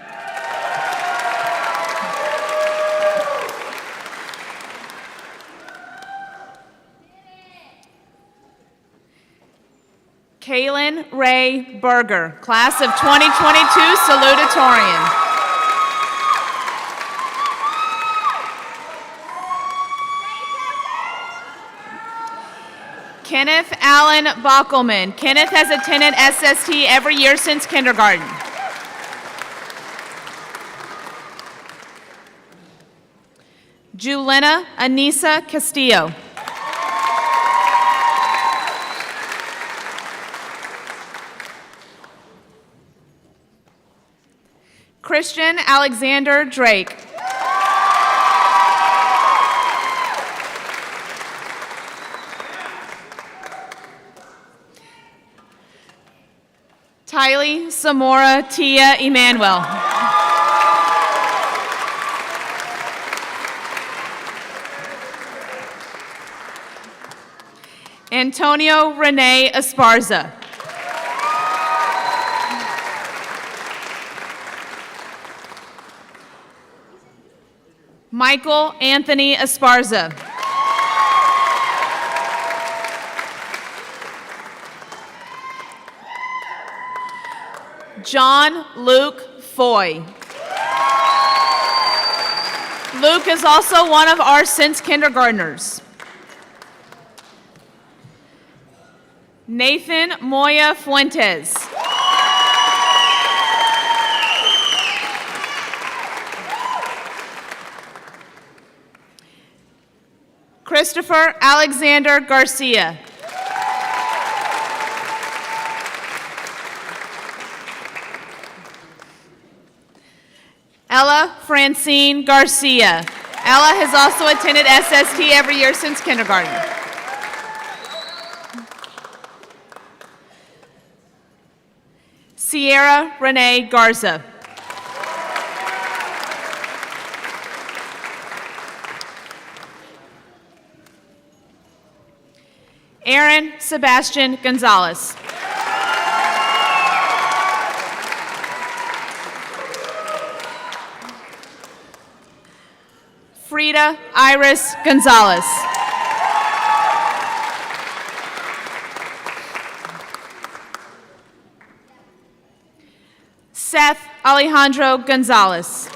Kaylin Ray Berger, class of 2022 salutatorian. Kenneth Allen Bockelman. Kenneth has attended SST every year since kindergarten. Julena Anissa Castillo. Christian Alexander Drake. Tylee Samora Tia Emanuel. Antonio Rene Esparza. Michael Anthony Esparza. John Luke Foy. Luke is also one of our since kindergartners. Nathan Moya Fuentes. Christopher Alexander Garcia. Ella Francine Garcia. Ella has also attended SST every year since kindergarten. Sierra Renee Garza. Aaron Sebastian Gonzalez. Frida Iris Gonzalez. Seth Alejandro Gonzalez.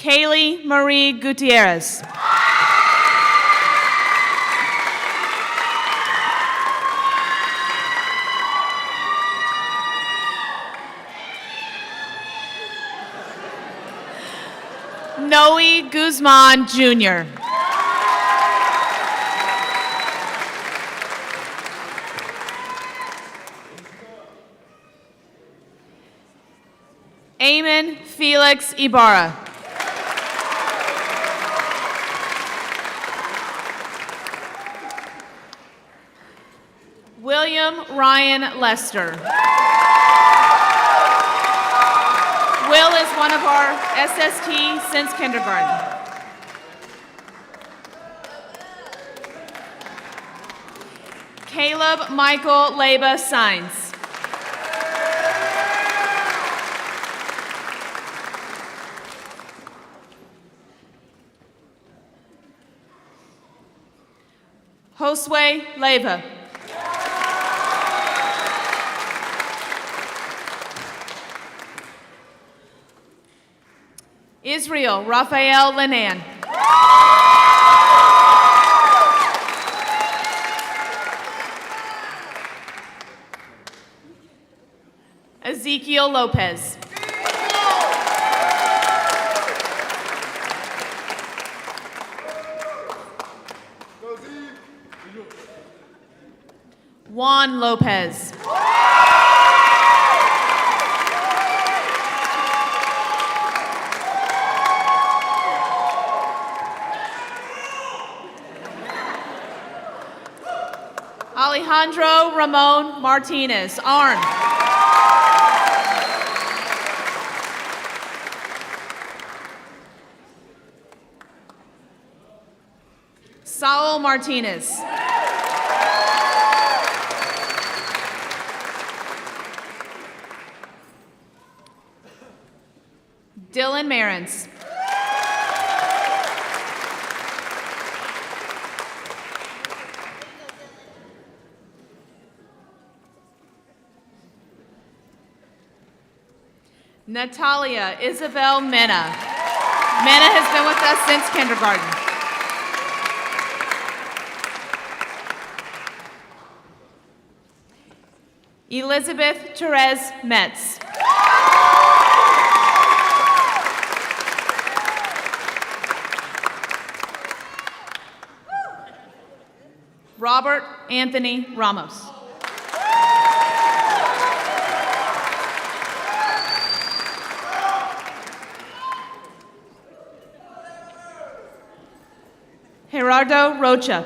Kaylee Marie Gutierrez. Noe Guzman Jr. Eamon Felix Ibarra. William Ryan Lester. Will is one of our SST since kindergarten. Caleb Michael Leba Sines. Josue Leva. Israel Raphael Linan. Ezekiel Lopez. Juan Lopez. Alejandro Ramon Martinez, arm. Saul Martinez. Dylan Marins. Natalia Isabel Mena. Mena has been with us since kindergarten. Elizabeth Therese Metz. Robert Anthony Ramos. Gerardo Rocha.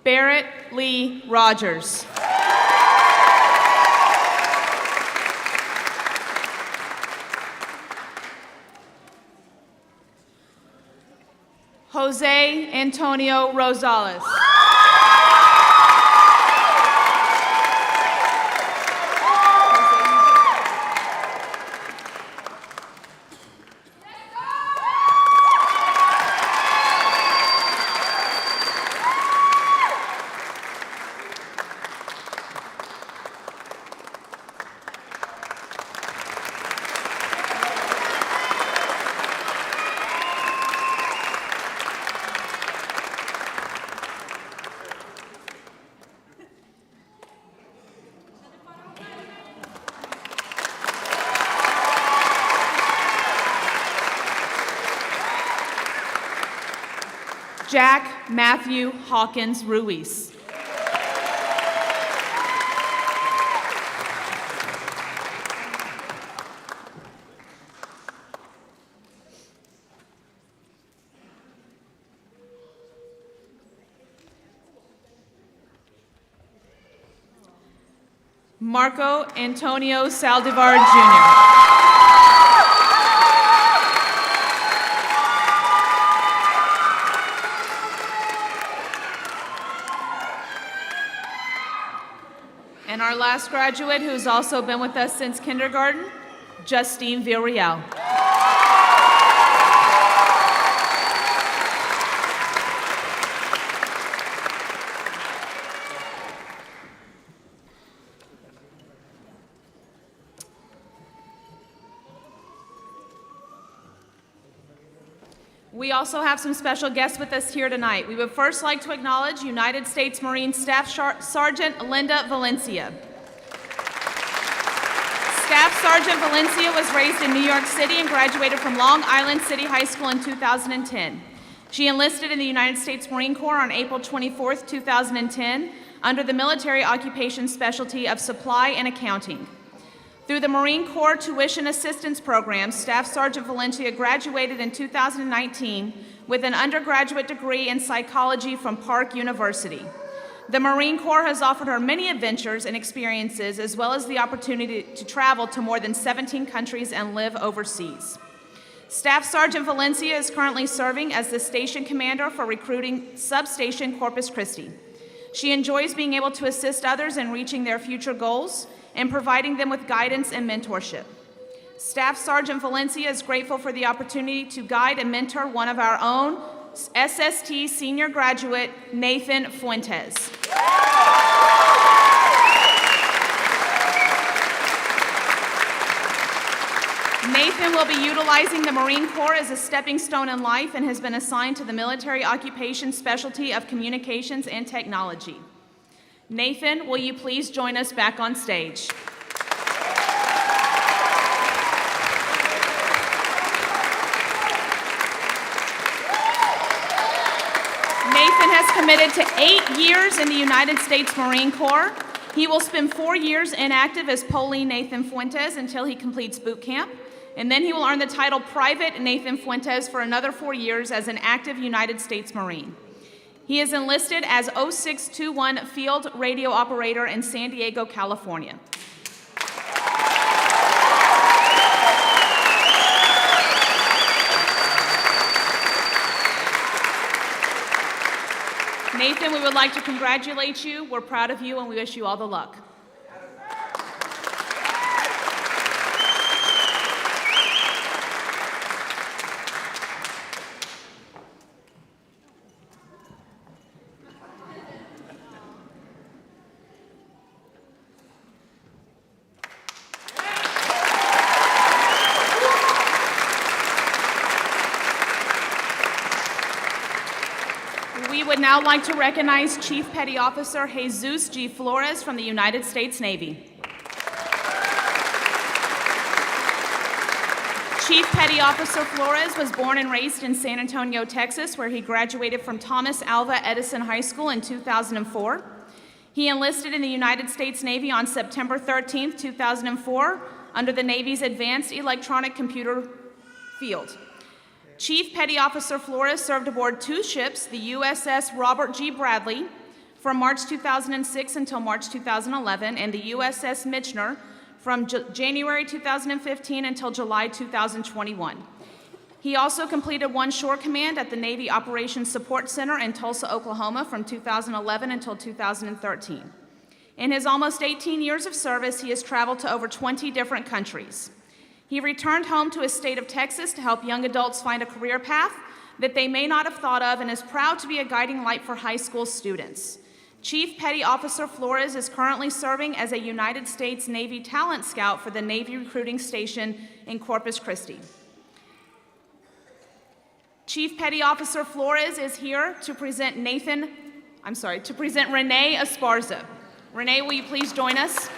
Barrett Lee Rogers. Jose Antonio Rosales. Jack Matthew Hawkins Ruiz. Marco Antonio Saldivar Jr. And our last graduate, who's also been with us since kindergarten, Justine Villarreal. We also have some special guests with us here tonight. We would first like to acknowledge United States Marine Staff Sergeant Linda Valencia. Staff Sergeant Valencia was raised in New York City and graduated from Long Island City High School in 2010. She enlisted in the United States Marine Corps on April 24, 2010, under the military occupation specialty of supply and accounting. Through the Marine Corps Tuition Assistance Program, Staff Sergeant Valencia graduated in 2019 with an undergraduate degree in psychology from Park University. The Marine Corps has offered her many adventures and experiences, as well as the opportunity to travel to more than 17 countries and live overseas. Staff Sergeant Valencia is currently serving as the station commander for recruiting substation Corpus Christi. She enjoys being able to assist others in reaching their future goals and providing them with guidance and mentorship. Staff Sergeant Valencia is grateful for the opportunity to guide and mentor one of our own SST senior graduate, Nathan Fuentes. Nathan will be utilizing the Marine Corps as a stepping stone in life and has been assigned to the military occupation specialty of communications and technology. Nathan, will you please join us back on stage? Nathan has committed to 8 years in the United States Marine Corps. He will spend 4 years inactive as Pauline Nathan Fuentes until he completes boot camp, and then he will earn the title Private Nathan Fuentes for another 4 years as an active United States Marine. He is enlisted as 0621 Field Radio Operator in San Diego, California. Nathan, we would like to congratulate you. We're proud of you and we wish you all the luck. We would now like to recognize Chief Petty Officer Jesus G. Flores from the United States Navy. Chief Petty Officer Flores was born and raised in San Antonio, Texas, where he graduated from Thomas Alva Edison High School in 2004. He enlisted in the United States Navy on September 13, 2004, under the Navy's Advanced Electronic Computer Field. Chief Petty Officer Flores served aboard 2 ships, the USS Robert G. Bradley, from March 2006 until March 2011, and the USS Michener from January 2015 until July 2021. He also completed 1 shore command at the Navy Operations Support Center in Tulsa, Oklahoma from 2011 until 2013. In his almost 18 years of service, he has traveled to over 20 different countries. He returned home to his state of Texas to help young adults find a career path that they may not have thought of and is proud to be a guiding light for high school students. Chief Petty Officer Flores is currently serving as a United States Navy Talent Scout for the Navy Recruiting Station in Corpus Christi. Chief Petty Officer Flores is here to present Renee Esparza. Renee, will you please join us?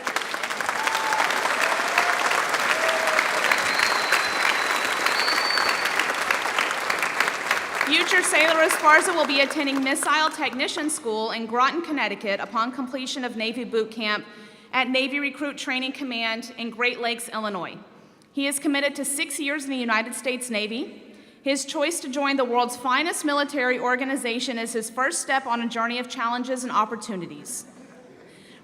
Future Sailor Esparza will be attending Missile Technician School in Groton, Connecticut upon completion of Navy boot camp at Navy Recruit Training Command in Great Lakes, Illinois. He is committed to 6 years in the United States Navy. His choice to join the world's finest military organization is his first step on a journey of challenges and opportunities.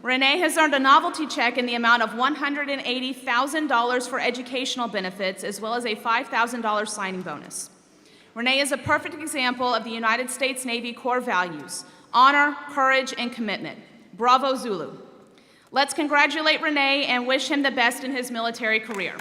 Renee has earned a novelty check in the amount of $180,000 for educational benefits, as well as a $5,000 signing bonus. Renee is a perfect example of the United States Navy core values: honor, courage, and commitment. Bravo, Zulu. Let's congratulate Renee and wish him the best in his military career.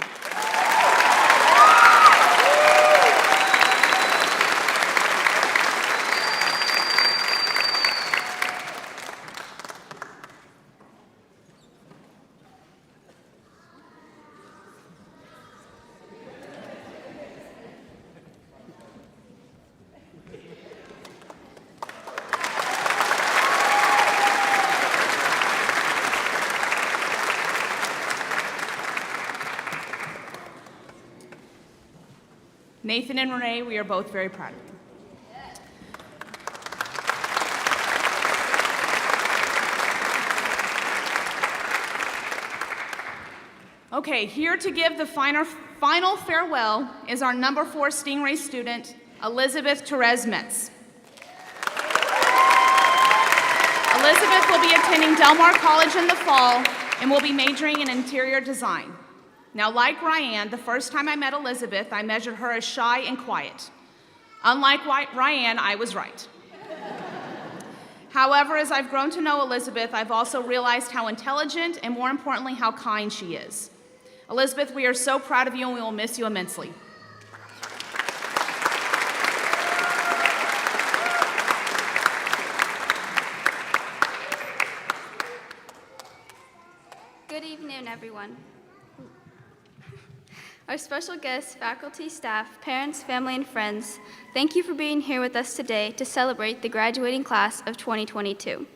Nathan and Renee, we are both very proud of you. Okay, here to give the final farewell is our number 4 Stingray student, Elizabeth Therese Metz. Elizabeth will be attending Del Mar College in the fall and will be majoring in interior design. Now, like Ryan, the first time I met Elizabeth, I measured her as shy and quiet. Unlike Ryan, I was right. However, as I've grown to know Elizabeth, I've also realized how intelligent and, more importantly, how kind she is. Elizabeth, we are so proud of you and we will miss you immensely. Good evening, everyone. Our special guests, faculty, staff, parents, family, and friends, thank you for being here with us today to celebrate the graduating class of 2022.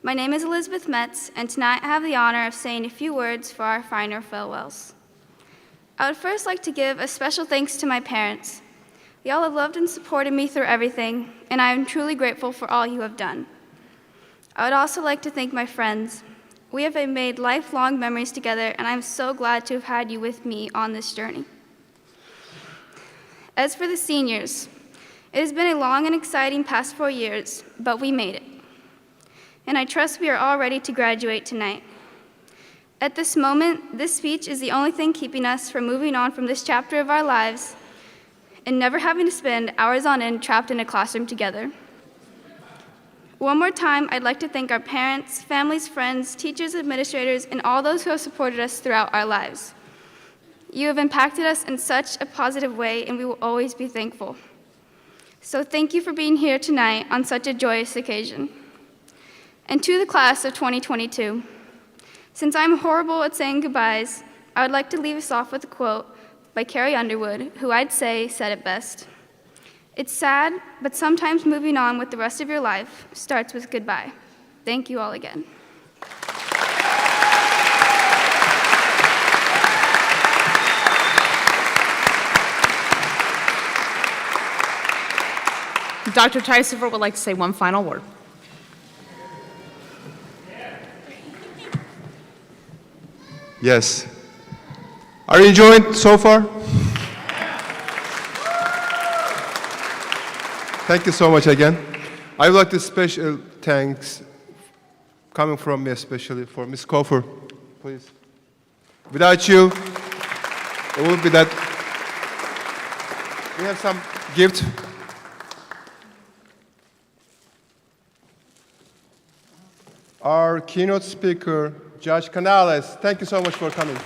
My name is Elizabeth Metz, and tonight I have the honor of saying a few words for our final farewells. I would first like to give a special thanks to my parents. Y'all have loved and supported me through everything, and I am truly grateful for all you have done. I would also like to thank my friends. We have made lifelong memories together, and I'm so glad to have had you with me on this journey. As for the seniors, it has been a long and exciting past 4 years, but we made it. And I trust we are all ready to graduate tonight. At this moment, this speech is the only thing keeping us from moving on from this chapter of our lives and never having to spend hours on end trapped in a classroom together. One more time, I'd like to thank our parents, families, friends, teachers, administrators, and all those who have supported us throughout our lives. You have impacted us in such a positive way, and we will always be thankful. So thank you for being here tonight on such a joyous occasion. And to the class of 2022, since I'm horrible at saying goodbyes, I would like to leave us off with a quote by Carrie Underwood, who I'd say said it best. It's sad, but sometimes moving on with the rest of your life starts with goodbye. Thank you all again. Dr. Tysiver would like to say one final word. Yes. Are you enjoying so far? Thank you so much again. I would like to special thanks coming from me especially for Ms. Kofer, please. Without you, it would be that we have some gift. Our keynote speaker, Judge Canales, thank you so much for coming.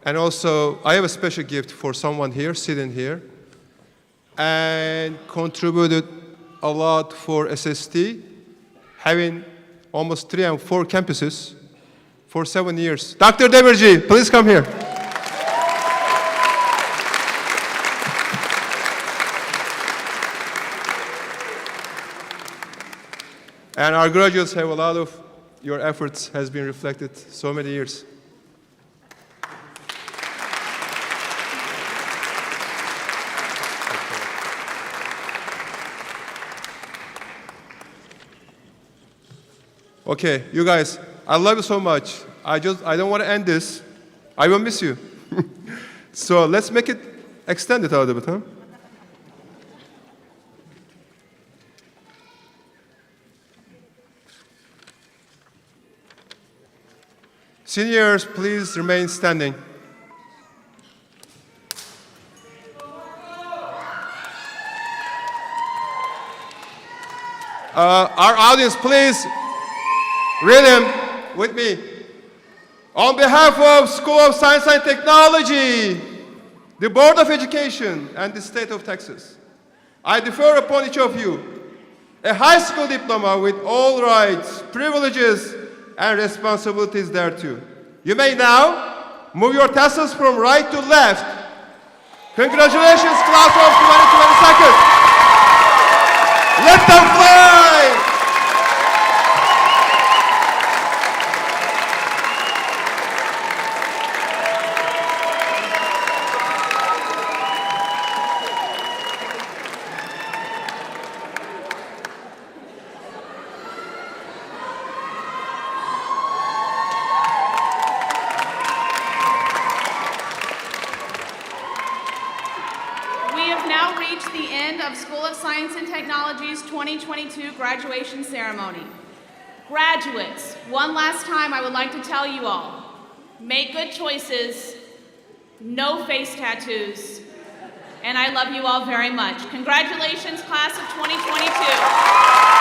And also, I have a special gift for someone here, sitting here, and contributed a lot for SST, having almost 3 and 4 campuses for 7 years. Dr. Demirci, please come here. And our graduates have a lot of your efforts has been reflected so many years. Okay, you guys, I love you so much. I don't want to end this. I will miss you. So let's make it extend it a little bit, huh? Seniors, please remain standing. Our audience, please read him with me. On behalf of School of Science and Technology, the Board of Education, and the State of Texas, I defer upon each of you a high school diploma with all rights, privileges, and responsibilities thereto. You may now move your tassels from right to left. Congratulations, class of 2022. Let them fly! School of Science and Technology's 2022 graduation ceremony. Graduates, one last time I would like to tell you all, make good choices, no face tattoos, and I love you all very much. Congratulations, class of 2022.